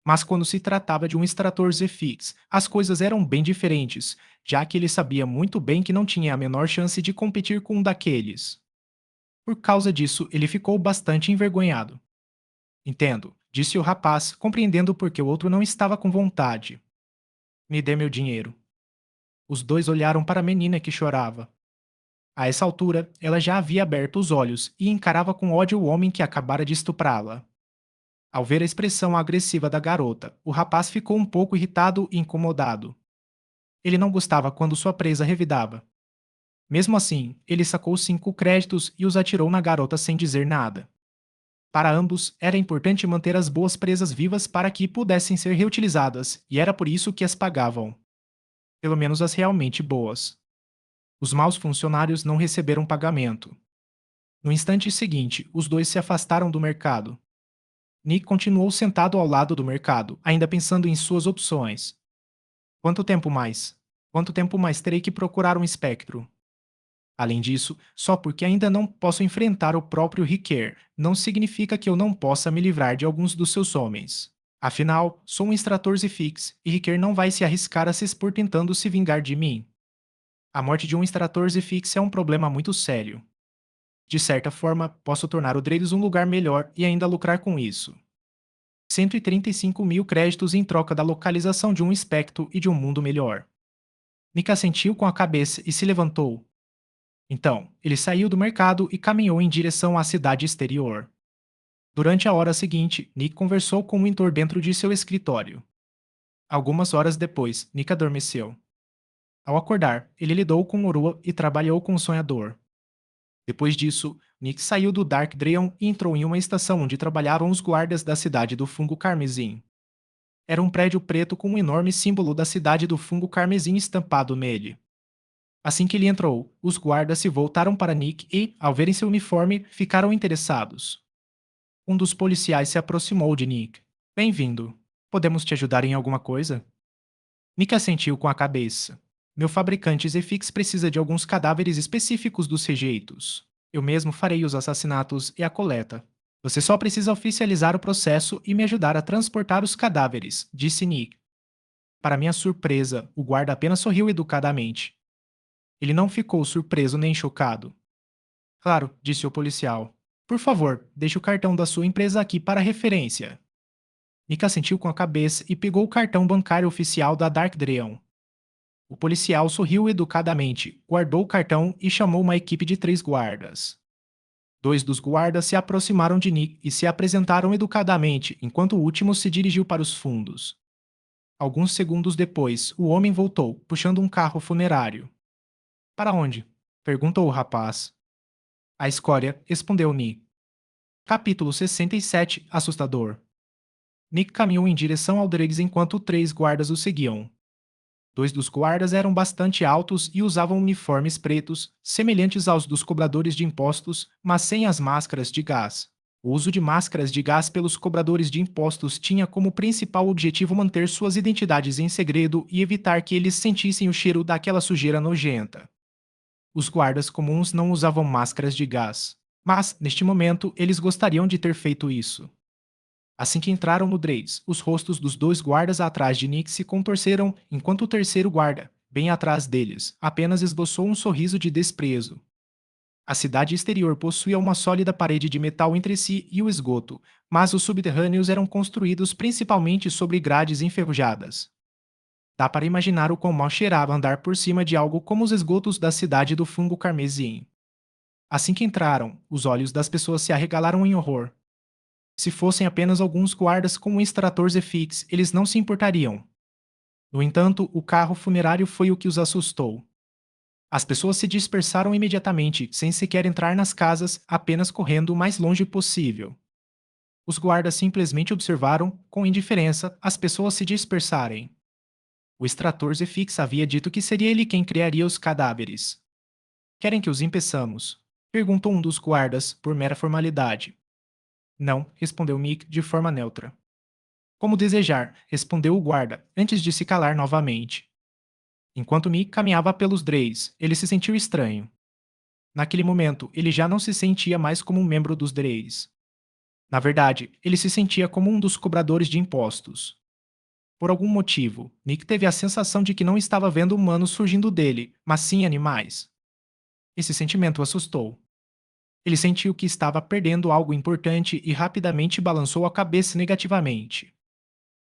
Mas quando se tratava de um extrator Zefix, as coisas eram bem diferentes, já que ele sabia muito bem que não tinha a menor chance de competir com um daqueles. Por causa disso, ele ficou bastante envergonhado. Entendo, disse o rapaz, compreendendo porque o outro não estava com vontade. Me dê meu dinheiro. Os dois olharam para a menina que chorava. A essa altura, ela já havia aberto os olhos e encarava com ódio o homem que acabara de estuprá-la. Ao ver a expressão agressiva da garota, o rapaz ficou um pouco irritado e incomodado. Ele não gostava quando sua presa revidava. Mesmo assim, ele sacou 5 créditos e os atirou na garota sem dizer nada. Para ambos, era importante manter as boas presas vivas para que pudessem ser reutilizadas, e era por isso que as pagavam. Pelo menos as realmente boas. Os maus funcionários não receberam pagamento. No instante seguinte, os dois se afastaram do mercado. Nick continuou sentado ao lado do mercado, ainda pensando em suas opções. Quanto tempo mais? Quanto tempo mais terei que procurar um espectro? Além disso, só porque ainda não posso enfrentar o próprio Riquer, não significa que eu não possa me livrar de alguns dos seus homens. Afinal, sou um extrator Zefix, e Riquer não vai se arriscar a se expor tentando se vingar de mim. A morte de um extrator Zefix é um problema muito sério. De certa forma, posso tornar o Dreydos um lugar melhor e ainda lucrar com isso. 135 mil créditos em troca da localização de um espectro e de um mundo melhor. Nika assentiu com a cabeça e se levantou. Então, ele saiu do mercado e caminhou em direção à cidade exterior. Durante a hora seguinte, Nick conversou com o mentor dentro de seu escritório. Algumas horas depois, Nick adormeceu. Ao acordar, ele lidou com Orua e trabalhou com o sonhador. Depois disso, Nick saiu do Dark Dreon e entrou em uma estação onde trabalhavam os guardas da cidade do fungo carmesim. Era um prédio preto com um enorme símbolo da cidade do fungo carmesim estampado nele. Assim que ele entrou, os guardas se voltaram para Nick e, ao verem seu uniforme, ficaram interessados. Um dos policiais se aproximou de Nick. Bem-vindo. Podemos te ajudar em alguma coisa? Nick assentiu com a cabeça. Meu fabricante Zefix precisa de alguns cadáveres específicos dos rejeitos. Eu mesmo farei os assassinatos e a coleta. Você só precisa oficializar o processo e me ajudar a transportar os cadáveres, disse Nick. Para minha surpresa, o guarda apenas sorriu educadamente. Ele não ficou surpreso nem chocado. Claro, disse o policial. Por favor, deixe o cartão da sua empresa aqui para referência. Nick assentiu com a cabeça e pegou o cartão bancário oficial da Dark Dreon. O policial sorriu educadamente, guardou o cartão e chamou uma equipe de 3 guardas. 2 dos guardas se aproximaram de Nick e se apresentaram educadamente, enquanto o último se dirigiu para os fundos. Alguns segundos depois, o homem voltou, puxando um carro funerário. Para onde? Perguntou o rapaz. A escória, respondeu Nick. Capítulo 67. Assustador. Nick caminhou em direção ao Driggs enquanto 3 guardas o seguiam. 2 dos guardas eram bastante altos e usavam uniformes pretos, semelhantes aos dos cobradores de impostos, mas sem as máscaras de gás. O uso de máscaras de gás pelos cobradores de impostos tinha como principal objetivo manter suas identidades em segredo e evitar que eles sentissem o cheiro daquela sujeira nojenta. Os guardas comuns não usavam máscaras de gás, mas, neste momento, eles gostariam de ter feito isso. Assim que entraram no Dreis, os rostos dos 2 guardas atrás de Nick se contorceram, enquanto o terceiro guarda, bem atrás deles, apenas esboçou um sorriso de desprezo. A cidade exterior possuía uma sólida parede de metal entre si e o esgoto, mas os subterrâneos eram construídos principalmente sobre grades enferrujadas. Dá para imaginar o quão mal cheirava andar por cima de algo como os esgotos da cidade do fungo carmesim. Assim que entraram, os olhos das pessoas se arregalaram em horror. Se fossem apenas alguns guardas com um extrator Zefix, eles não se importariam. No entanto, o carro funerário foi o que os assustou. As pessoas se dispersaram imediatamente, sem sequer entrar nas casas, apenas correndo o mais longe possível. Os guardas simplesmente observaram, com indiferença, as pessoas se dispersarem. O extrator Zefix havia dito que seria ele quem criaria os cadáveres. Querem que os impeçamos? Perguntou um dos guardas, por mera formalidade. Não, respondeu Mick de forma neutra. Como desejar, respondeu o guarda, antes de se calar novamente. Enquanto Mick caminhava pelos Dreis, ele se sentiu estranho. Naquele momento, ele já não se sentia mais como um membro dos Dreis. Na verdade, ele se sentia como um dos cobradores de impostos. Por algum motivo, Nick teve a sensação de que não estava vendo humanos surgindo dele, mas sim animais. Esse sentimento o assustou. Ele sentiu que estava perdendo algo importante e rapidamente balançou a cabeça negativamente.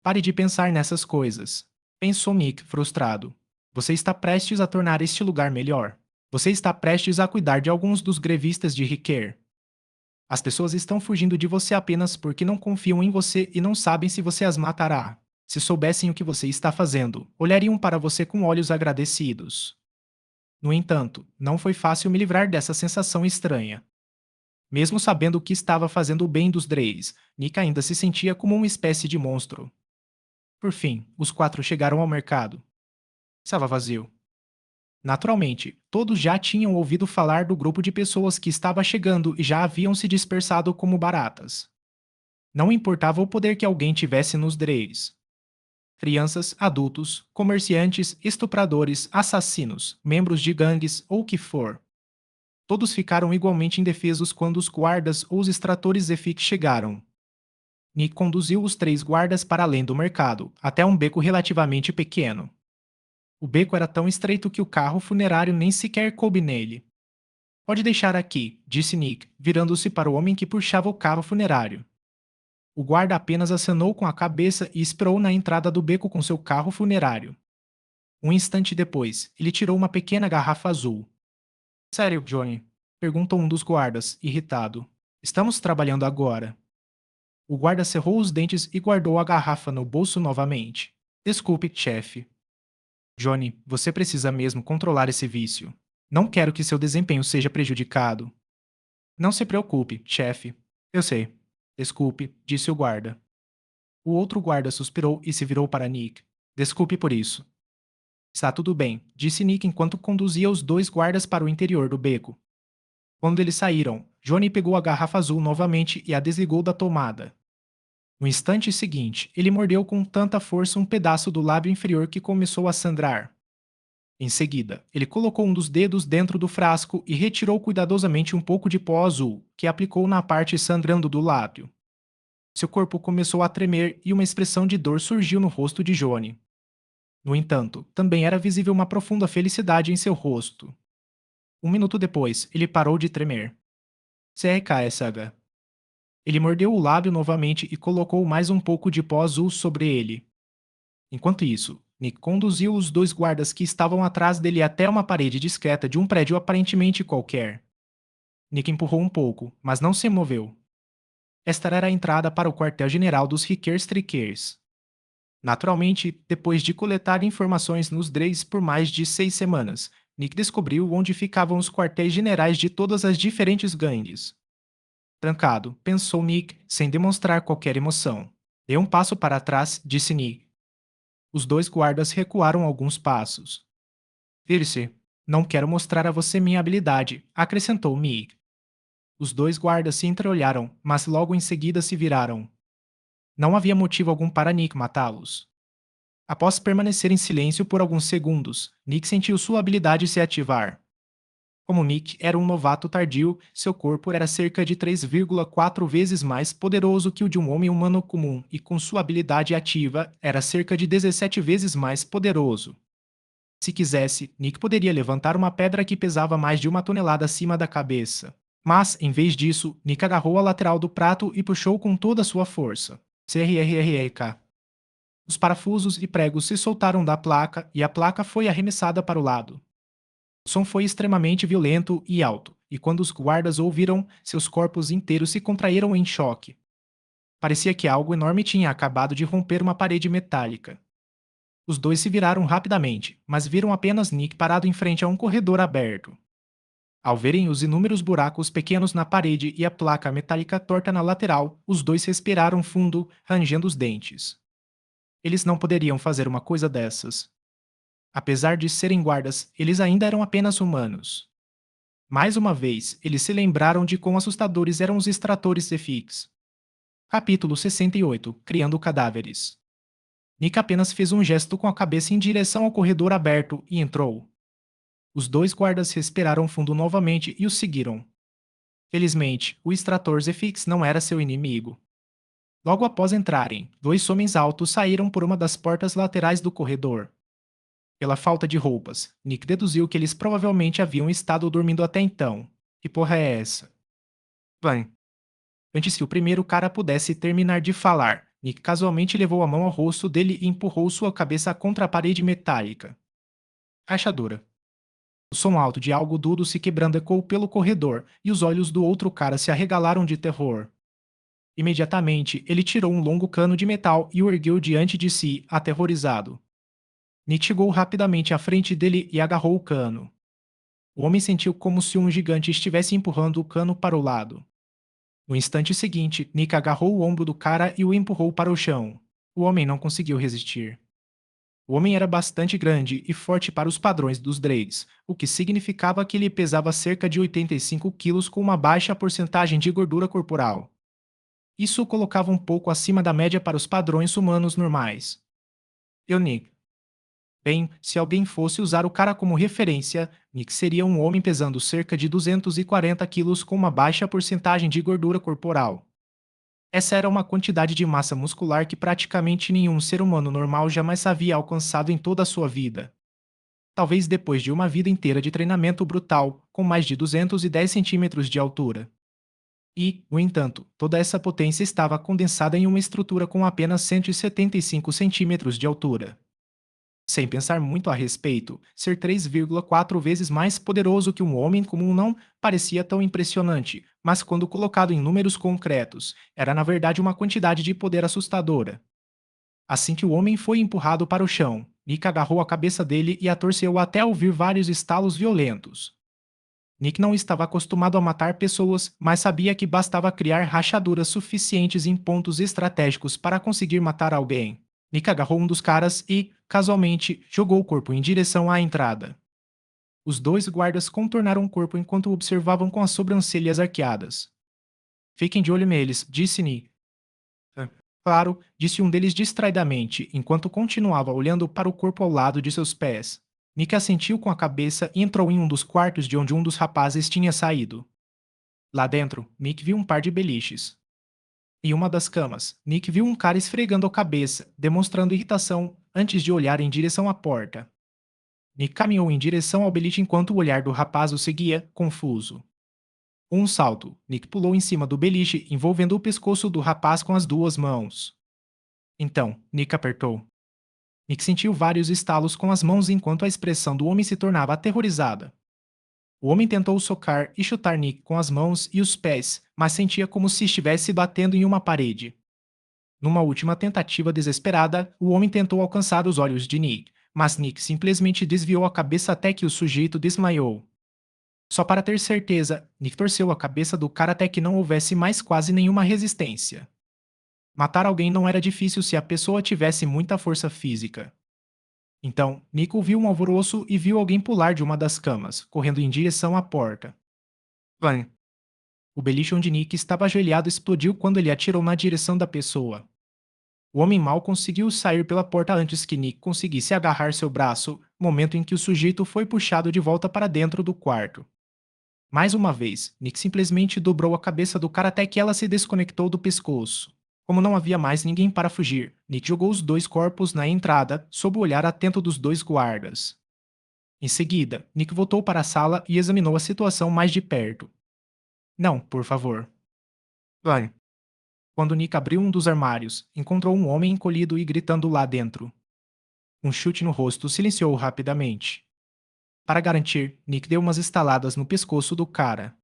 Pare de pensar nessas coisas, pensou Nick, frustrado. Você está prestes a tornar este lugar melhor. Você está prestes a cuidar de alguns dos grevistas de Riquer. As pessoas estão fugindo de você apenas porque não confiam em você e não sabem se você as matará. Se soubessem o que você está fazendo, olhariam para você com olhos agradecidos. No entanto, não foi fácil me livrar dessa sensação estranha. Mesmo sabendo que estava fazendo o bem dos Dreis, Nick ainda se sentia como uma espécie de monstro. Por fim, os quatro chegaram ao mercado. Estava vazio. Naturalmente, todos já tinham ouvido falar do grupo de pessoas que estava chegando e já haviam se dispersado como baratas. Não importava o poder que alguém tivesse nos Dreis. Crianças, adultos, comerciantes, estupradores, assassinos, membros de gangues ou o que for. Todos ficaram igualmente indefesos quando os guardas ou os extratores Zefik chegaram. Nick conduziu os três guardas para além do mercado, até um beco relativamente pequeno. O beco era tão estreito que o carro funerário nem sequer coube nele. Pode deixar aqui, disse Nick, virando-se para o homem que puxava o carro funerário. O guarda apenas acenou com a cabeça e esperou na entrada do beco com seu carro funerário. Um instante depois, ele tirou uma pequena garrafa azul. Sério, Johnny? Perguntou um dos guardas, irritado. Estamos trabalhando agora. O guarda cerrou os dentes e guardou a garrafa no bolso novamente. Desculpe, chefe. Johnny, você precisa mesmo controlar esse vício. Não quero que seu desempenho seja prejudicado. Não se preocupe, chefe. Eu sei. Desculpe, disse o guarda. O outro guarda suspirou e se virou para Nick. Desculpe por isso. Está tudo bem, disse Nick enquanto conduzia os dois guardas para o interior do beco. Quando eles saíram, Johnny pegou a garrafa azul novamente e a desligou da tomada. No instante seguinte, ele mordeu com tanta força um pedaço do lábio inferior que começou a sangrar. Em seguida, ele colocou um dos dedos dentro do frasco e retirou cuidadosamente um pouco de pó azul, que aplicou na parte sangrando do lábio. Seu corpo começou a tremer e uma expressão de dor surgiu no rosto de Johnny. No entanto, também era visível uma profunda felicidade em seu rosto. Um minuto depois, ele parou de tremer. CRK, Saga. Ele mordeu o lábio novamente e colocou mais um pouco de pó azul sobre ele. Enquanto isso, Nick conduziu os dois guardas que estavam atrás dele até uma parede discreta de um prédio aparentemente qualquer. Nick empurrou um pouco, mas não se moveu. Esta era a entrada para o quartel-general dos Rickers-Trickers. Naturalmente, depois de coletar informações nos Dreis por mais de 6 semanas, Nick descobriu onde ficavam os quartéis-generais de todas as diferentes gangues. Trancado, pensou Nick, sem demonstrar qualquer emoção. Dê um passo para trás, disse Nick. Os dois guardas recuaram alguns passos. Vire-se. Não quero mostrar a você minha habilidade, acrescentou Nick. Os dois guardas se entreolharam, mas logo em seguida se viraram. Não havia motivo algum para Nick matá-los. Após permanecer em silêncio por alguns segundos, Nick sentiu sua habilidade se ativar. Como Nick era um novato tardio, seu corpo era cerca de 3,4 vezes mais poderoso que o de um homem humano comum e com sua habilidade ativa era cerca de 17 vezes mais poderoso. Se quisesse, Nick poderia levantar uma pedra que pesava mais de 1 tonelada acima da cabeça. Mas, em vez disso, Nick agarrou a lateral do prato e puxou com toda a sua força. CRRRK. Os parafusos e pregos se soltaram da placa e a placa foi arremessada para o lado. O som foi extremamente violento e alto, e quando os guardas ouviram, seus corpos inteiros se contraíram em choque. Parecia que algo enorme tinha acabado de romper uma parede metálica. Os dois se viraram rapidamente, mas viram apenas Nick parado em frente a um corredor aberto. Ao verem os inúmeros buracos pequenos na parede e a placa metálica torta na lateral, os dois respiraram fundo, rangendo os dentes. Eles não poderiam fazer uma coisa dessas. Apesar de serem guardas, eles ainda eram apenas humanos. Mais uma vez, eles se lembraram de quão assustadores eram os extratores de Fix. Capítulo 68. Criando cadáveres. Nick apenas fez um gesto com a cabeça em direção ao corredor aberto e entrou. Os dois guardas respiraram fundo novamente e o seguiram. Felizmente, o extrator Zefix não era seu inimigo. Logo após entrarem, dois homens altos saíram por uma das portas laterais do corredor. Pela falta de roupas, Nick deduziu que eles provavelmente haviam estado dormindo até então. Que porra é essa? Bem, antes que o primeiro cara pudesse terminar de falar, Nick casualmente levou a mão ao rosto dele e empurrou sua cabeça contra a parede metálica. Rachadura. O som alto de algo duro se quebrando ecoou pelo corredor e os olhos do outro cara se arregalaram de terror. Imediatamente, ele tirou um longo cano de metal e o ergueu diante de si, aterrorizado. Nick chegou rapidamente à frente dele e agarrou o cano. O homem sentiu como se um gigante estivesse empurrando o cano para o lado. No instante seguinte, Nick agarrou o ombro do cara e o empurrou para o chão. O homem não conseguiu resistir. O homem era bastante grande e forte para os padrões dos Drakes, o que significava que ele pesava cerca de 85 quilos com uma baixa porcentagem de gordura corporal. Isso o colocava um pouco acima da média para os padrões humanos normais. Eu, Nick. Bem, se alguém fosse usar o cara como referência, Nick seria um homem pesando cerca de 240 quilos com uma baixa porcentagem de gordura corporal. Essa era uma quantidade de massa muscular que praticamente nenhum ser humano normal jamais havia alcançado em toda a sua vida. Talvez depois de uma vida inteira de treinamento brutal, com mais de 210 centímetros de altura. E, no entanto, toda essa potência estava condensada em uma estrutura com apenas 175 centímetros de altura. Sem pensar muito a respeito, ser 3,4 vezes mais poderoso que um homem comum não parecia tão impressionante, mas quando colocado em números concretos, era na verdade uma quantidade de poder assustadora. Assim que o homem foi empurrado para o chão, Nick agarrou a cabeça dele e a torceu até ouvir vários estalos violentos. Nick não estava acostumado a matar pessoas, mas sabia que bastava criar rachaduras suficientes em pontos estratégicos para conseguir matar alguém. Nick agarrou um dos caras e, casualmente, jogou o corpo em direção à entrada. Os dois guardas contornaram o corpo enquanto o observavam com as sobrancelhas arqueadas. Fiquem de olho neles, disse Nick. "Ah, claro, disse um deles distraidamente, enquanto continuava olhando para o corpo ao lado de seus pés. Nick assentiu com a cabeça e entrou em um dos quartos de onde um dos rapazes tinha saído. Lá dentro, Nick viu um par de beliches. Em uma das camas, Nick viu um cara esfregando a cabeça, demonstrando irritação antes de olhar em direção à porta. Nick caminhou em direção ao beliche enquanto o olhar do rapaz o seguia, confuso. Um salto, Nick pulou em cima do beliche, envolvendo o pescoço do rapaz com as duas mãos. Então, Nick apertou. Nick sentiu vários estalos com as mãos enquanto a expressão do homem se tornava aterrorizada. O homem tentou socar e chutar Nick com as mãos e os pés, mas sentia como se estivesse batendo em uma parede. Numa última tentativa desesperada, o homem tentou alcançar os olhos de Nick, mas Nick simplesmente desviou a cabeça até que o sujeito desmaiou. Só para ter certeza, Nick torceu a cabeça do cara até que não houvesse mais quase nenhuma resistência. Matar alguém não era difícil se a pessoa tivesse muita força física. Então, Nick ouviu um alvoroço e viu alguém pular de uma das camas, correndo em direção à porta. Bang! O beliche onde Nick estava ajoelhado explodiu quando ele atirou na direção da pessoa. O homem mal conseguiu sair pela porta antes que Nick conseguisse agarrar seu braço, momento em que o sujeito foi puxado de volta para dentro do quarto. Mais uma vez, Nick simplesmente dobrou a cabeça do cara até que ela se desconectou do pescoço. Como não havia mais ninguém para fugir, Nick jogou os dois corpos na entrada, sob o olhar atento dos dois guardas. Em seguida, Nick voltou para a sala e examinou a situação mais de perto. Não, por favor. Vai. Quando Nick abriu um dos armários, encontrou um homem encolhido e gritando lá dentro. Um chute no rosto o silenciou rapidamente. Para garantir, Nick deu umas estaladas no pescoço do cara.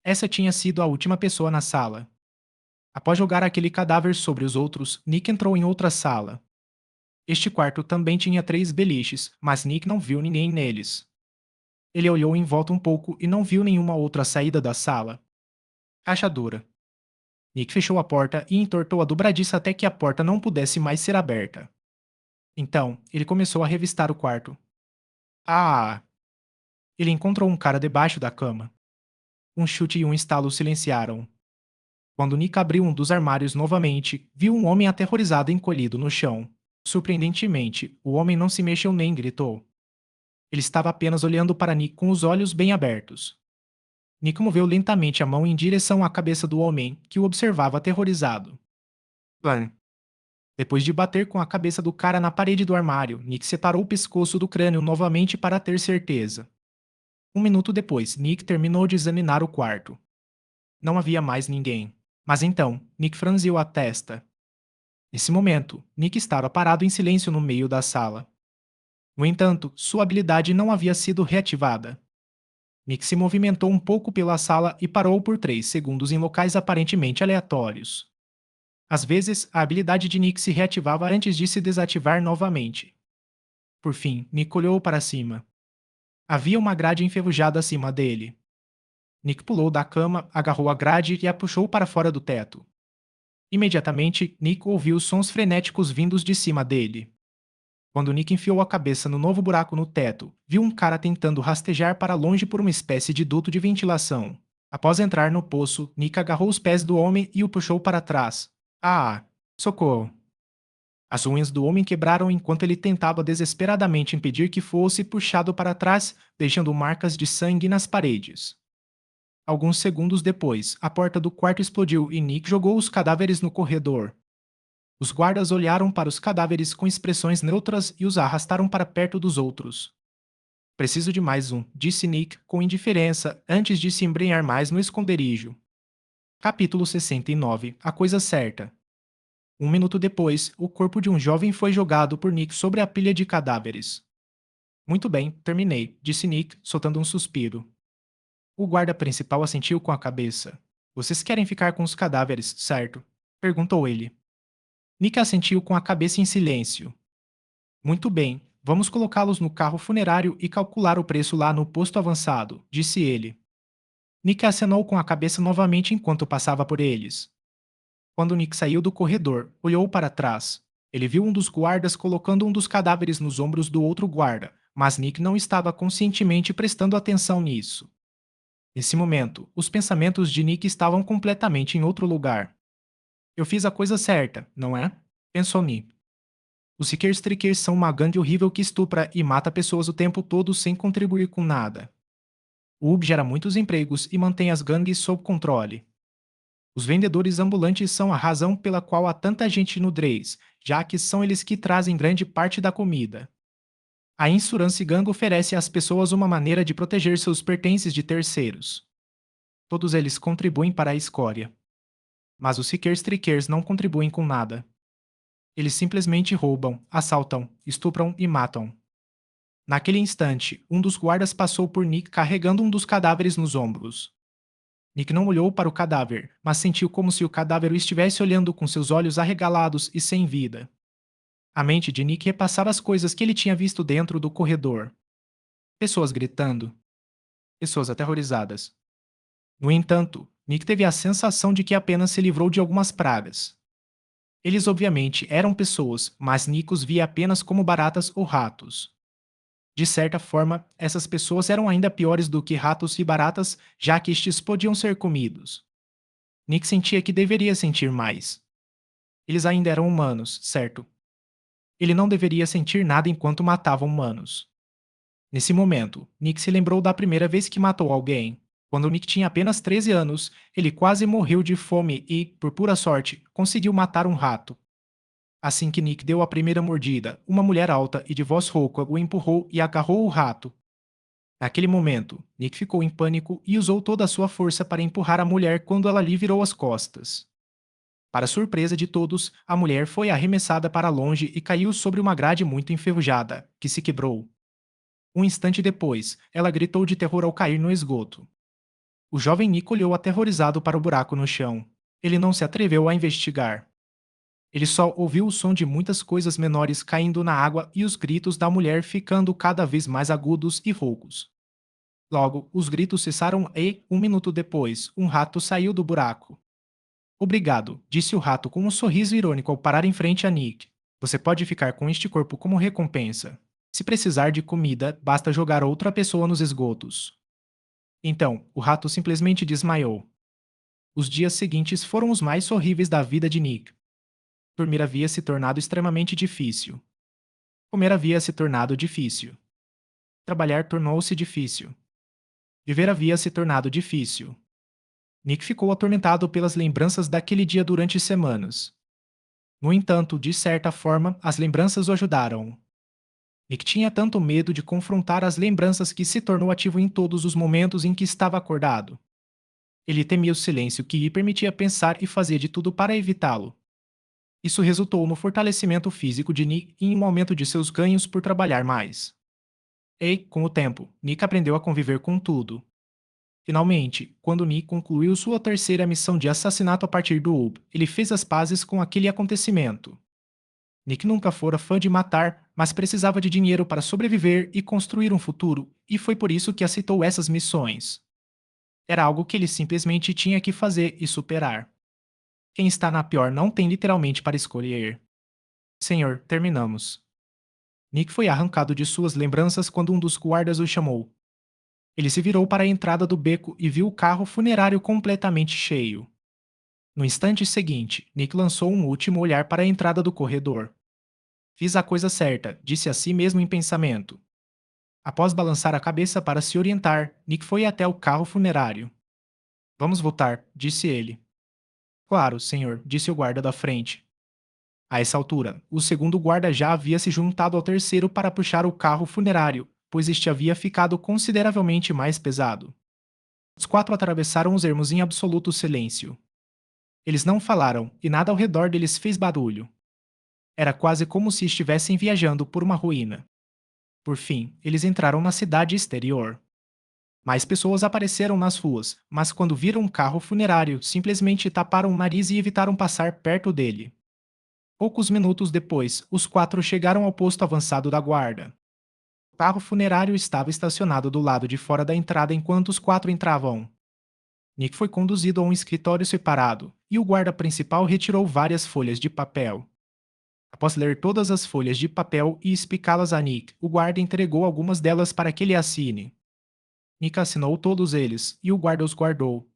Essa tinha sido a última pessoa na sala. Após jogar aquele cadáver sobre os outros, Nick entrou em outra sala. Este quarto também tinha 3 beliches, mas Nick não viu ninguém neles. Ele olhou em volta um pouco e não viu nenhuma outra saída da sala. Rachadura. Nick fechou a porta e entortou a dobradiça até que a porta não pudesse mais ser aberta. Então, ele começou a revistar o quarto. Ah! Ele encontrou um cara debaixo da cama. Um chute e um estalo o silenciaram. Quando Nick abriu um dos armários novamente, viu um homem aterrorizado encolhido no chão. Surpreendentemente, o homem não se mexeu nem gritou. Ele estava apenas olhando para Nick com os olhos bem abertos. Nick moveu lentamente a mão em direção à cabeça do homem, que o observava aterrorizado. Plan. Depois de bater com a cabeça do cara na parede do armário, Nick separou o pescoço do crânio novamente para ter certeza. 1 minuto depois, Nick terminou de examinar o quarto. Não havia mais ninguém. Mas então, Nick franziu a testa. Nesse momento, Nick estava parado em silêncio no meio da sala. No entanto, sua habilidade não havia sido reativada. Nick se movimentou um pouco pela sala e parou por 3 segundos em locais aparentemente aleatórios. Às vezes, a habilidade de Nick se reativava antes de se desativar novamente. Por fim, Nick olhou para cima. Havia uma grade enferrujada acima dele. Nick pulou da cama, agarrou a grade e a puxou para fora do teto. Imediatamente, Nick ouviu sons frenéticos vindos de cima dele. Quando Nick enfiou a cabeça no novo buraco no teto, viu um cara tentando rastejar para longe por uma espécie de duto de ventilação. Após entrar no poço, Nick agarrou os pés do homem e o puxou para trás. Ah! Socorro! As unhas do homem quebraram enquanto ele tentava desesperadamente impedir que fosse puxado para trás, deixando marcas de sangue nas paredes. Alguns segundos depois, a porta do quarto explodiu e Nick jogou os cadáveres no corredor. Os guardas olharam para os cadáveres com expressões neutras e os arrastaram para perto dos outros. Preciso de mais um, disse Nick com indiferença antes de se embrenhar mais no esconderijo. Capítulo 69. A coisa certa. 1 minuto depois, o corpo de um jovem foi jogado por Nick sobre a pilha de cadáveres. Muito bem, terminei, disse Nick, soltando um suspiro. O guarda principal assentiu com a cabeça. Vocês querem ficar com os cadáveres, certo? Perguntou ele. Nick assentiu com a cabeça em silêncio. Muito bem, vamos colocá-los no carro funerário e calcular o preço lá no posto avançado, disse ele. Nick acenou com a cabeça novamente enquanto passava por eles. Quando Nick saiu do corredor, olhou para trás. Ele viu um dos guardas colocando um dos cadáveres nos ombros do outro guarda, mas Nick não estava conscientemente prestando atenção nisso. Nesse momento, os pensamentos de Nick estavam completamente em outro lugar. Eu fiz a coisa certa, não é? Pensou Nick. Os Seekers Trickers são uma gangue horrível que estupra e mata pessoas o tempo todo sem contribuir com nada. O UB gera muitos empregos e mantém as gangues sob controle. Os vendedores ambulantes são a razão pela qual há tanta gente no Dreis, já que são eles que trazem grande parte da comida. A Insurance Gang oferece às pessoas uma maneira de proteger seus pertences de terceiros. Todos eles contribuem para a escória. Mas os Seekers Trickers não contribuem com nada. Eles simplesmente roubam, assaltam, estupram e matam. Naquele instante, um dos guardas passou por Nick carregando um dos cadáveres nos ombros. Nick não olhou para o cadáver, mas sentiu como se o cadáver o estivesse olhando com seus olhos arregalados e sem vida. A mente de Nick repassava as coisas que ele tinha visto dentro do corredor. Pessoas gritando. Pessoas aterrorizadas. No entanto, Nick teve a sensação de que apenas se livrou de algumas pragas. Eles obviamente eram pessoas, mas Nick os via apenas como baratas ou ratos. De certa forma, essas pessoas eram ainda piores do que ratos e baratas, já que estes podiam ser comidos. Nick sentia que deveria sentir mais. Eles ainda eram humanos, certo? Ele não deveria sentir nada enquanto matava humanos. Nesse momento, Nick se lembrou da primeira vez que matou alguém. Quando Nick tinha apenas 13 anos, ele quase morreu de fome e, por pura sorte, conseguiu matar um rato. Assim que Nick deu a primeira mordida, uma mulher alta e de voz rouca o empurrou e agarrou o rato. Naquele momento, Nick ficou em pânico e usou toda a sua força para empurrar a mulher quando ela lhe virou as costas. Para surpresa de todos, a mulher foi arremessada para longe e caiu sobre uma grade muito enferrujada, que se quebrou. Um instante depois, ela gritou de terror ao cair no esgoto. O jovem Nick olhou aterrorizado para o buraco no chão. Ele não se atreveu a investigar. Ele só ouviu o som de muitas coisas menores caindo na água e os gritos da mulher ficando cada vez mais agudos e roucos. Logo, os gritos cessaram e, um minuto depois, um rato saiu do buraco. Obrigado, disse o rato com um sorriso irônico ao parar em frente a Nick. Você pode ficar com este corpo como recompensa. Se precisar de comida, basta jogar outra pessoa nos esgotos. Então, o rato simplesmente desmaiou. Os dias seguintes foram os mais horríveis da vida de Nick. Dormir havia se tornado extremamente difícil. Comer havia se tornado difícil. Trabalhar tornou-se difícil. Viver havia se tornado difícil. Nick ficou atormentado pelas lembranças daquele dia durante semanas. No entanto, de certa forma, as lembranças o ajudaram. Nick tinha tanto medo de confrontar as lembranças que se tornou ativo em todos os momentos em que estava acordado. Ele temia o silêncio que lhe permitia pensar e fazia de tudo para evitá-lo. Isso resultou no fortalecimento físico de Nick e em um aumento de seus ganhos por trabalhar mais. E, com o tempo, Nick aprendeu a conviver com tudo. Finalmente, quando Nick concluiu sua terceira missão de assassinato a partir do Ub, ele fez as pazes com aquele acontecimento. Nick nunca fora fã de matar, mas precisava de dinheiro para sobreviver e construir um futuro, e foi por isso que aceitou essas missões. Era algo que ele simplesmente tinha que fazer e superar. Quem está na pior não tem literalmente para escolher. Senhor, terminamos. Nick foi arrancado de suas lembranças quando um dos guardas o chamou. Ele se virou para a entrada do beco e viu o carro funerário completamente cheio. No instante seguinte, Nick lançou um último olhar para a entrada do corredor. Fiz a coisa certa, disse a si mesmo em pensamento. Após balançar a cabeça para se orientar, Nick foi até o carro funerário. Vamos voltar, disse ele. Claro, senhor, disse o guarda da frente. A essa altura, o segundo guarda já havia se juntado ao terceiro para puxar o carro funerário, pois este havia ficado consideravelmente mais pesado. Os quatro atravessaram os ermos em absoluto silêncio. Eles não falaram, e nada ao redor deles fez barulho. Era quase como se estivessem viajando por uma ruína. Por fim, eles entraram na cidade exterior. Mais pessoas apareceram nas ruas, mas quando viram um carro funerário, simplesmente taparam o nariz e evitaram passar perto dele. Poucos minutos depois, os quatro chegaram ao posto avançado da guarda. O carro funerário estava estacionado do lado de fora da entrada enquanto os quatro entravam. Nick foi conduzido a um escritório separado, e o guarda principal retirou várias folhas de papel. Após ler todas as folhas de papel e explicá-las a Nick, o guarda entregou algumas delas para que ele assine. Nick assinou todos eles, e o guarda os guardou.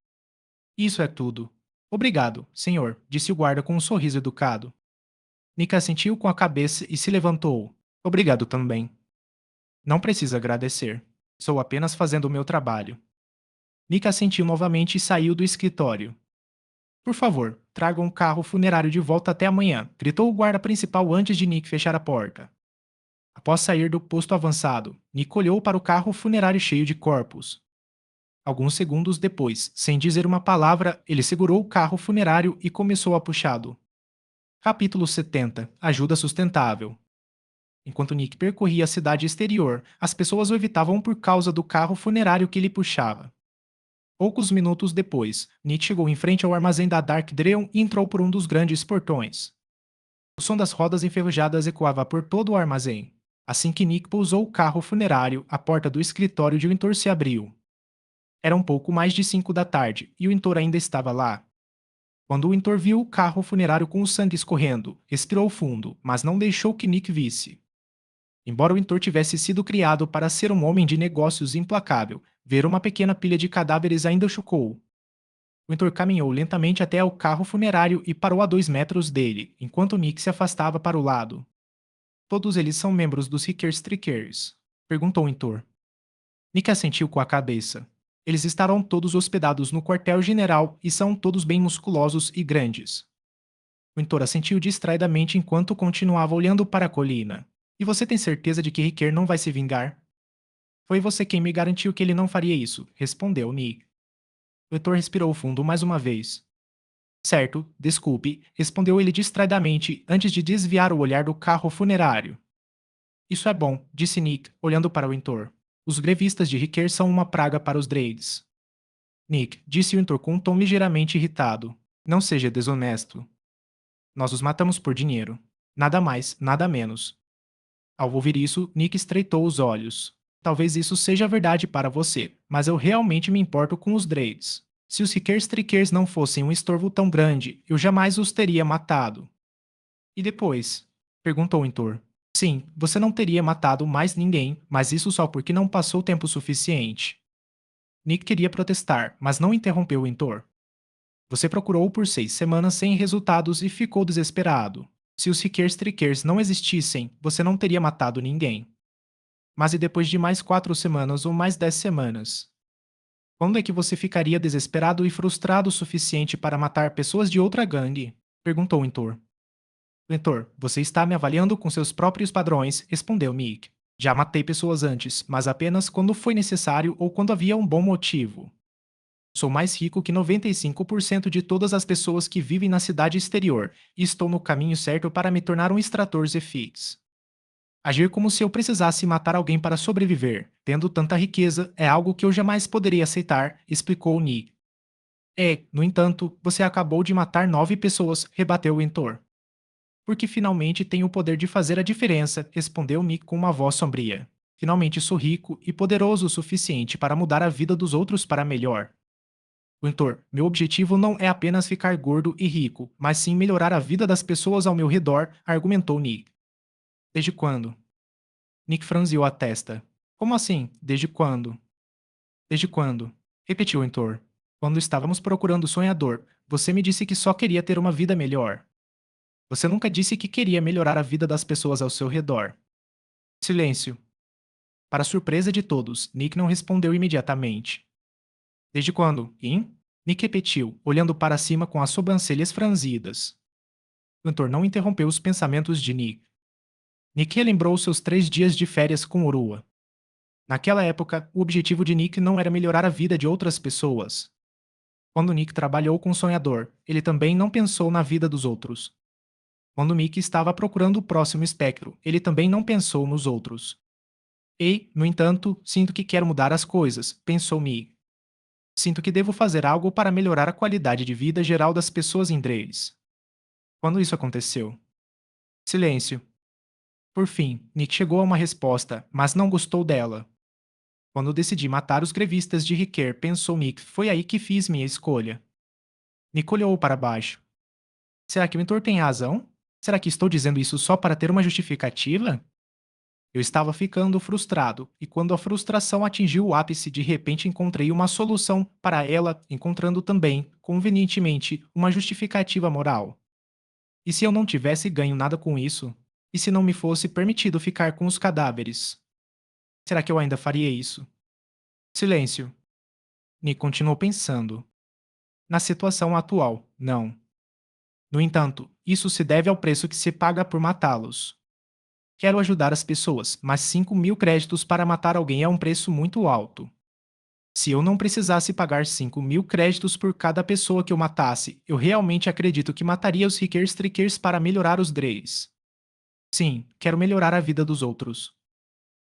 Isso é tudo. Obrigado, senhor, disse o guarda com um sorriso educado. Nick assentiu com a cabeça e se levantou. Obrigado também. Não precisa agradecer. Estou apenas fazendo o meu trabalho. Nick assentiu novamente e saiu do escritório. Por favor, traga um carro funerário de volta até amanhã, gritou o guarda principal antes de Nick fechar a porta. Após sair do posto avançado, Nick olhou para o carro funerário cheio de corpos. Alguns segundos depois, sem dizer uma palavra, ele segurou o carro funerário e começou a puxá-lo. Capítulo 70. Ajuda sustentável. Enquanto Nick percorria a cidade exterior, as pessoas o evitavam por causa do carro funerário que ele puxava. Poucos minutos depois, Nick chegou em frente ao armazém da Dark Dreon e entrou por um dos grandes portões. O som das rodas enferrujadas ecoava por todo o armazém. Assim que Nick pousou o carro funerário, a porta do escritório de Wintor se abriu. Era um pouco mais de 5 da tarde, e o Wintor ainda estava lá. Quando o Wintor viu o carro funerário com o sangue escorrendo, respirou fundo, mas não deixou que Nick visse. Embora o Wintor tivesse sido criado para ser um homem de negócios implacável, ver uma pequena pilha de cadáveres ainda o chocou. O Wintor caminhou lentamente até o carro funerário e parou a 2 metros dele, enquanto Nick se afastava para o lado. Todos eles são membros dos Rickers-Trickers? Perguntou Wintor. Nick assentiu com a cabeça. Eles estarão todos hospedados no quartel-general e são todos bem musculosos e grandes. Wintor assentiu distraidamente enquanto continuava olhando para a colina. E você tem certeza de que Ricker não vai se vingar? Foi você quem me garantiu que ele não faria isso, respondeu Nick. Wintor respirou fundo mais uma vez. Certo, desculpe, respondeu ele distraidamente antes de desviar o olhar do carro funerário. Isso é bom, disse Nick, olhando para o Mentor. Os grevistas de Riquer são uma praga para os Drades. Nick, disse o Mentor com um tom ligeiramente irritado. Não seja desonesto. Nós os matamos por dinheiro. Nada mais, nada menos. Ao ouvir isso, Nick estreitou os olhos. Talvez isso seja verdade para você, mas eu realmente me importo com os Drades. Se os Rickers Trickers não fossem um estorvo tão grande, eu jamais os teria matado. E depois? Perguntou o Mentor. Sim, você não teria matado mais ninguém, mas isso só porque não passou tempo suficiente. Nick queria protestar, mas não interrompeu o Mentor. Você procurou por 6 semanas sem resultados e ficou desesperado. Se os Rickers Trickers não existissem, você não teria matado ninguém. Mas e depois de mais 4 semanas ou mais 10 semanas? Quando é que você ficaria desesperado e frustrado o suficiente para matar pessoas de outra gangue? Perguntou o Mentor. Mentor, você está me avaliando com seus próprios padrões, respondeu Mick. Já matei pessoas antes, mas apenas quando foi necessário ou quando havia um bom motivo. Sou mais rico que 95% de todas as pessoas que vivem na cidade exterior e estou no caminho certo para me tornar um extrator Zefix. Agir como se eu precisasse matar alguém para sobreviver, tendo tanta riqueza, é algo que eu jamais poderia aceitar, explicou Nick. No entanto, você acabou de matar 9 pessoas, rebateu o Mentor. Porque finalmente tenho o poder de fazer a diferença, respondeu Nick com uma voz sombria. Finalmente sou rico e poderoso o suficiente para mudar a vida dos outros para melhor. Mentor, meu objetivo não é apenas ficar gordo e rico, mas sim melhorar a vida das pessoas ao meu redor, argumentou Nick. Desde quando? Nick franziu a testa. Como assim? Desde quando? Desde quando? Repetiu o Mentor. Quando estávamos procurando o sonhador, você me disse que só queria ter uma vida melhor. Você nunca disse que queria melhorar a vida das pessoas ao seu redor. Silêncio. Para surpresa de todos, Nick não respondeu imediatamente. Desde quando, hein? Nick repetiu, olhando para cima com as sobrancelhas franzidas. O Mentor não interrompeu os pensamentos de Nick. Nick relembrou seus 3 dias de férias com Orua. Naquela época, o objetivo de Nick não era melhorar a vida de outras pessoas. Quando Nick trabalhou com o sonhador, ele também não pensou na vida dos outros. Quando Mickey estava procurando o próximo espectro, ele também não pensou nos outros. No entanto, sinto que quero mudar as coisas, pensou Mickey. Sinto que devo fazer algo para melhorar a qualidade de vida geral das pessoas em Drales. Quando isso aconteceu? Silêncio. Por fim, Nick chegou a uma resposta, mas não gostou dela. Quando decidi matar os grevistas de Riquer, pensou Nick, foi aí que fiz minha escolha. Nick olhou para baixo. Será que o mentor tem razão? Será que estou dizendo isso só para ter uma justificativa? Eu estava ficando frustrado, e quando a frustração atingiu o ápice, de repente encontrei uma solução para ela, encontrando também, convenientemente, uma justificativa moral. E se eu não tivesse ganho nada com isso? E se não me fosse permitido ficar com os cadáveres? Será que eu ainda faria isso? Silêncio. Nick continuou pensando. Na situação atual, não. No entanto, isso se deve ao preço que se paga por matá-los. Quero ajudar as pessoas, mas 5.000 créditos para matar alguém é um preço muito alto. Se eu não precisasse pagar 5.000 créditos por cada pessoa que eu matasse, eu realmente acredito que mataria os Rickers Trickers para melhorar os Dreys. Sim, quero melhorar a vida dos outros.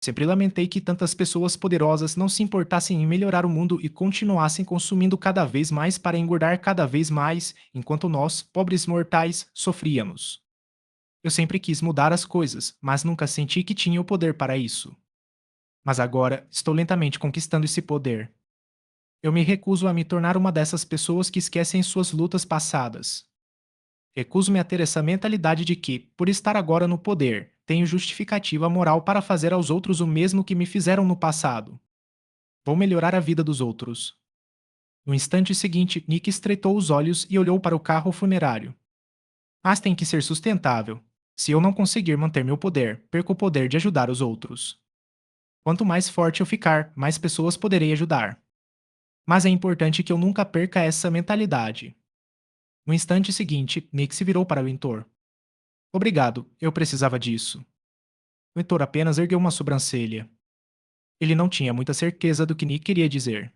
Sempre lamentei que tantas pessoas poderosas não se importassem em melhorar o mundo e continuassem consumindo cada vez mais para engordar cada vez mais, enquanto nós, pobres mortais, sofríamos. Eu sempre quis mudar as coisas, mas nunca senti que tinha o poder para isso. Mas agora estou lentamente conquistando esse poder. Eu me recuso a me tornar uma dessas pessoas que esquecem suas lutas passadas. Recuso-me a ter essa mentalidade de que, por estar agora no poder, tenho justificativa moral para fazer aos outros o mesmo que me fizeram no passado. Vou melhorar a vida dos outros. No instante seguinte, Nick estreitou os olhos e olhou para o carro funerário. Mas tem que ser sustentável. Se eu não conseguir manter meu poder, perco o poder de ajudar os outros. Quanto mais forte eu ficar, mais pessoas poderei ajudar. Mas é importante que eu nunca perca essa mentalidade. No instante seguinte, Nick se virou para o mentor. Obrigado, eu precisava disso. O mentor apenas ergueu uma sobrancelha. Ele não tinha muita certeza do que Nick queria dizer.